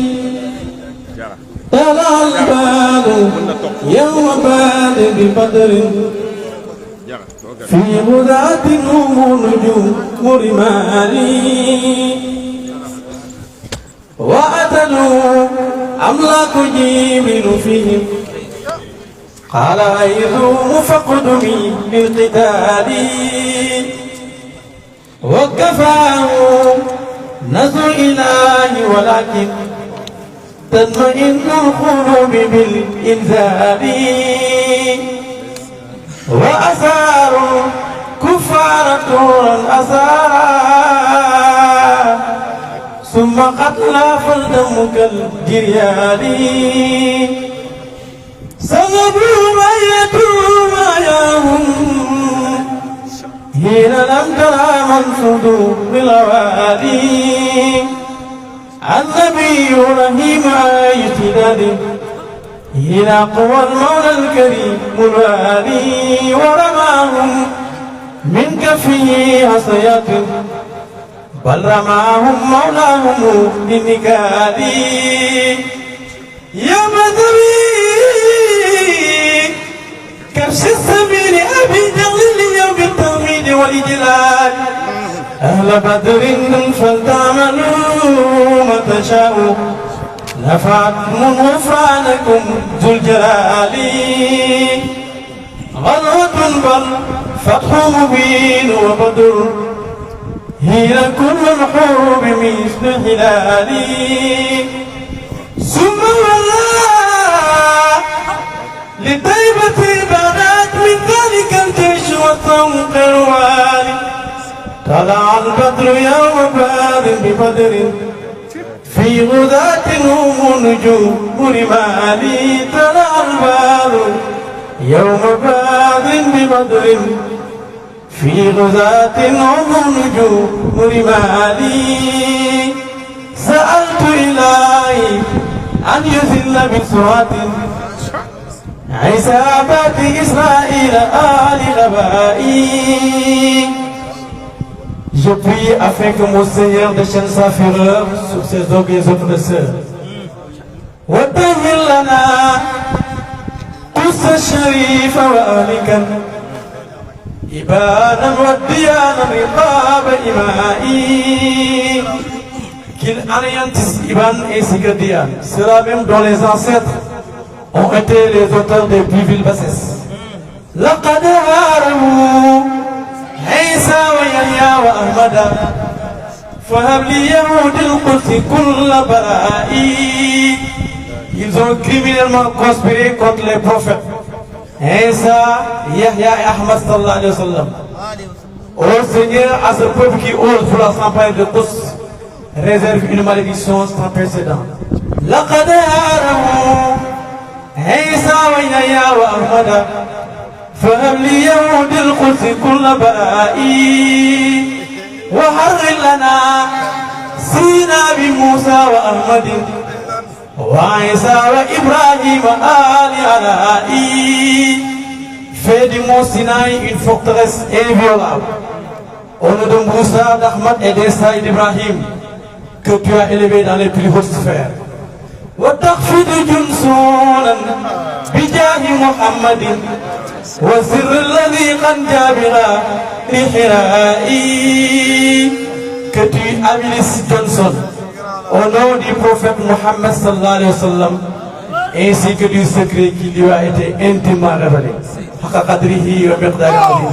طلع البدر يوم بدر ببدر في غزاة هم نجوم رمالي وأتلوا أملاك جبريل فيهم قال أيهم فاقدمي بالقتال وكفاه نصر إله ولكن تطمئن القلوب بالإنزال وأساروا كفار طورا أسارا ثم قتلى فالدم كالجريان سلبوا ما يتوم حين لم ترى منصود بالغوالي النبي رحيم اجتداد إلى قوى المولى الكريم الوالي ورماهم من كفه حصيات بل رماهم مولاهم بالنكال يا مدري كبش السبيل أبي جلل اليوم بالتوحيد والإجلال أهل بدر فلتعملوا ما تشاءوا نفعتم غفرانكم ذو الجلال غزوة بل فتح مبين وبدر هي كل الحروب مثل الهلال ثم والله لطيبة بنات من ذلك الجيش والطوق الوالي طلع البدر يوم بدر ببدر في غداة هم نجوم رمالي طلع البدر يوم بدر ببدر في غزاة هم نجوم رمالي سألت إلهي أن يذل بسرعة عصابات إسرائيل آل غبائي. Je prie afin que mon Seigneur déchaîne sa fureur sur ses orgueilleux oppresseurs. وطهر لنا قدس الشريف وآلكا إبانا والديانا رقاب إمائي. Qu'il anéantisse Iban et Sigadian. Cela même dont les ancêtres ont été les auteurs des plus viles bassesses. لقد هاربوا عيسى ويحيى وأحمد فهب لي يهود القدس كل برائي. Ils ont criminellement conspiré contre les prophètes Isa, Yahya et Ahmad sallallahu alayhi wa sallam. Ô Seigneur, à ce peuple qui ose vouloir s'emparer de tous, réserve une malédiction sans précédent. لقد هاربوا عيسى ويحيى وأحمد فهب لي يهود القدس كل برائي. وحرر لنا سينا بموسى وأحمد وعيسى وإبراهيم آل علائي. Fais du mont Sinaï une forteresse inviolable. Au nom de Moussa, d'Ahmad et d'Isa et d'Ibrahim, que tu as élevé dans les plus hautes sphères. وتخفض جنسونا بجاه محمد والسر الذي قد جاء بنا لحرائي que tu Amilis Johnson au nom du prophète Mohammed sallallahu alayhi wa sallam ainsi que du secret qui lui a été intimement révélé. حق قدره ومقداره العظيم.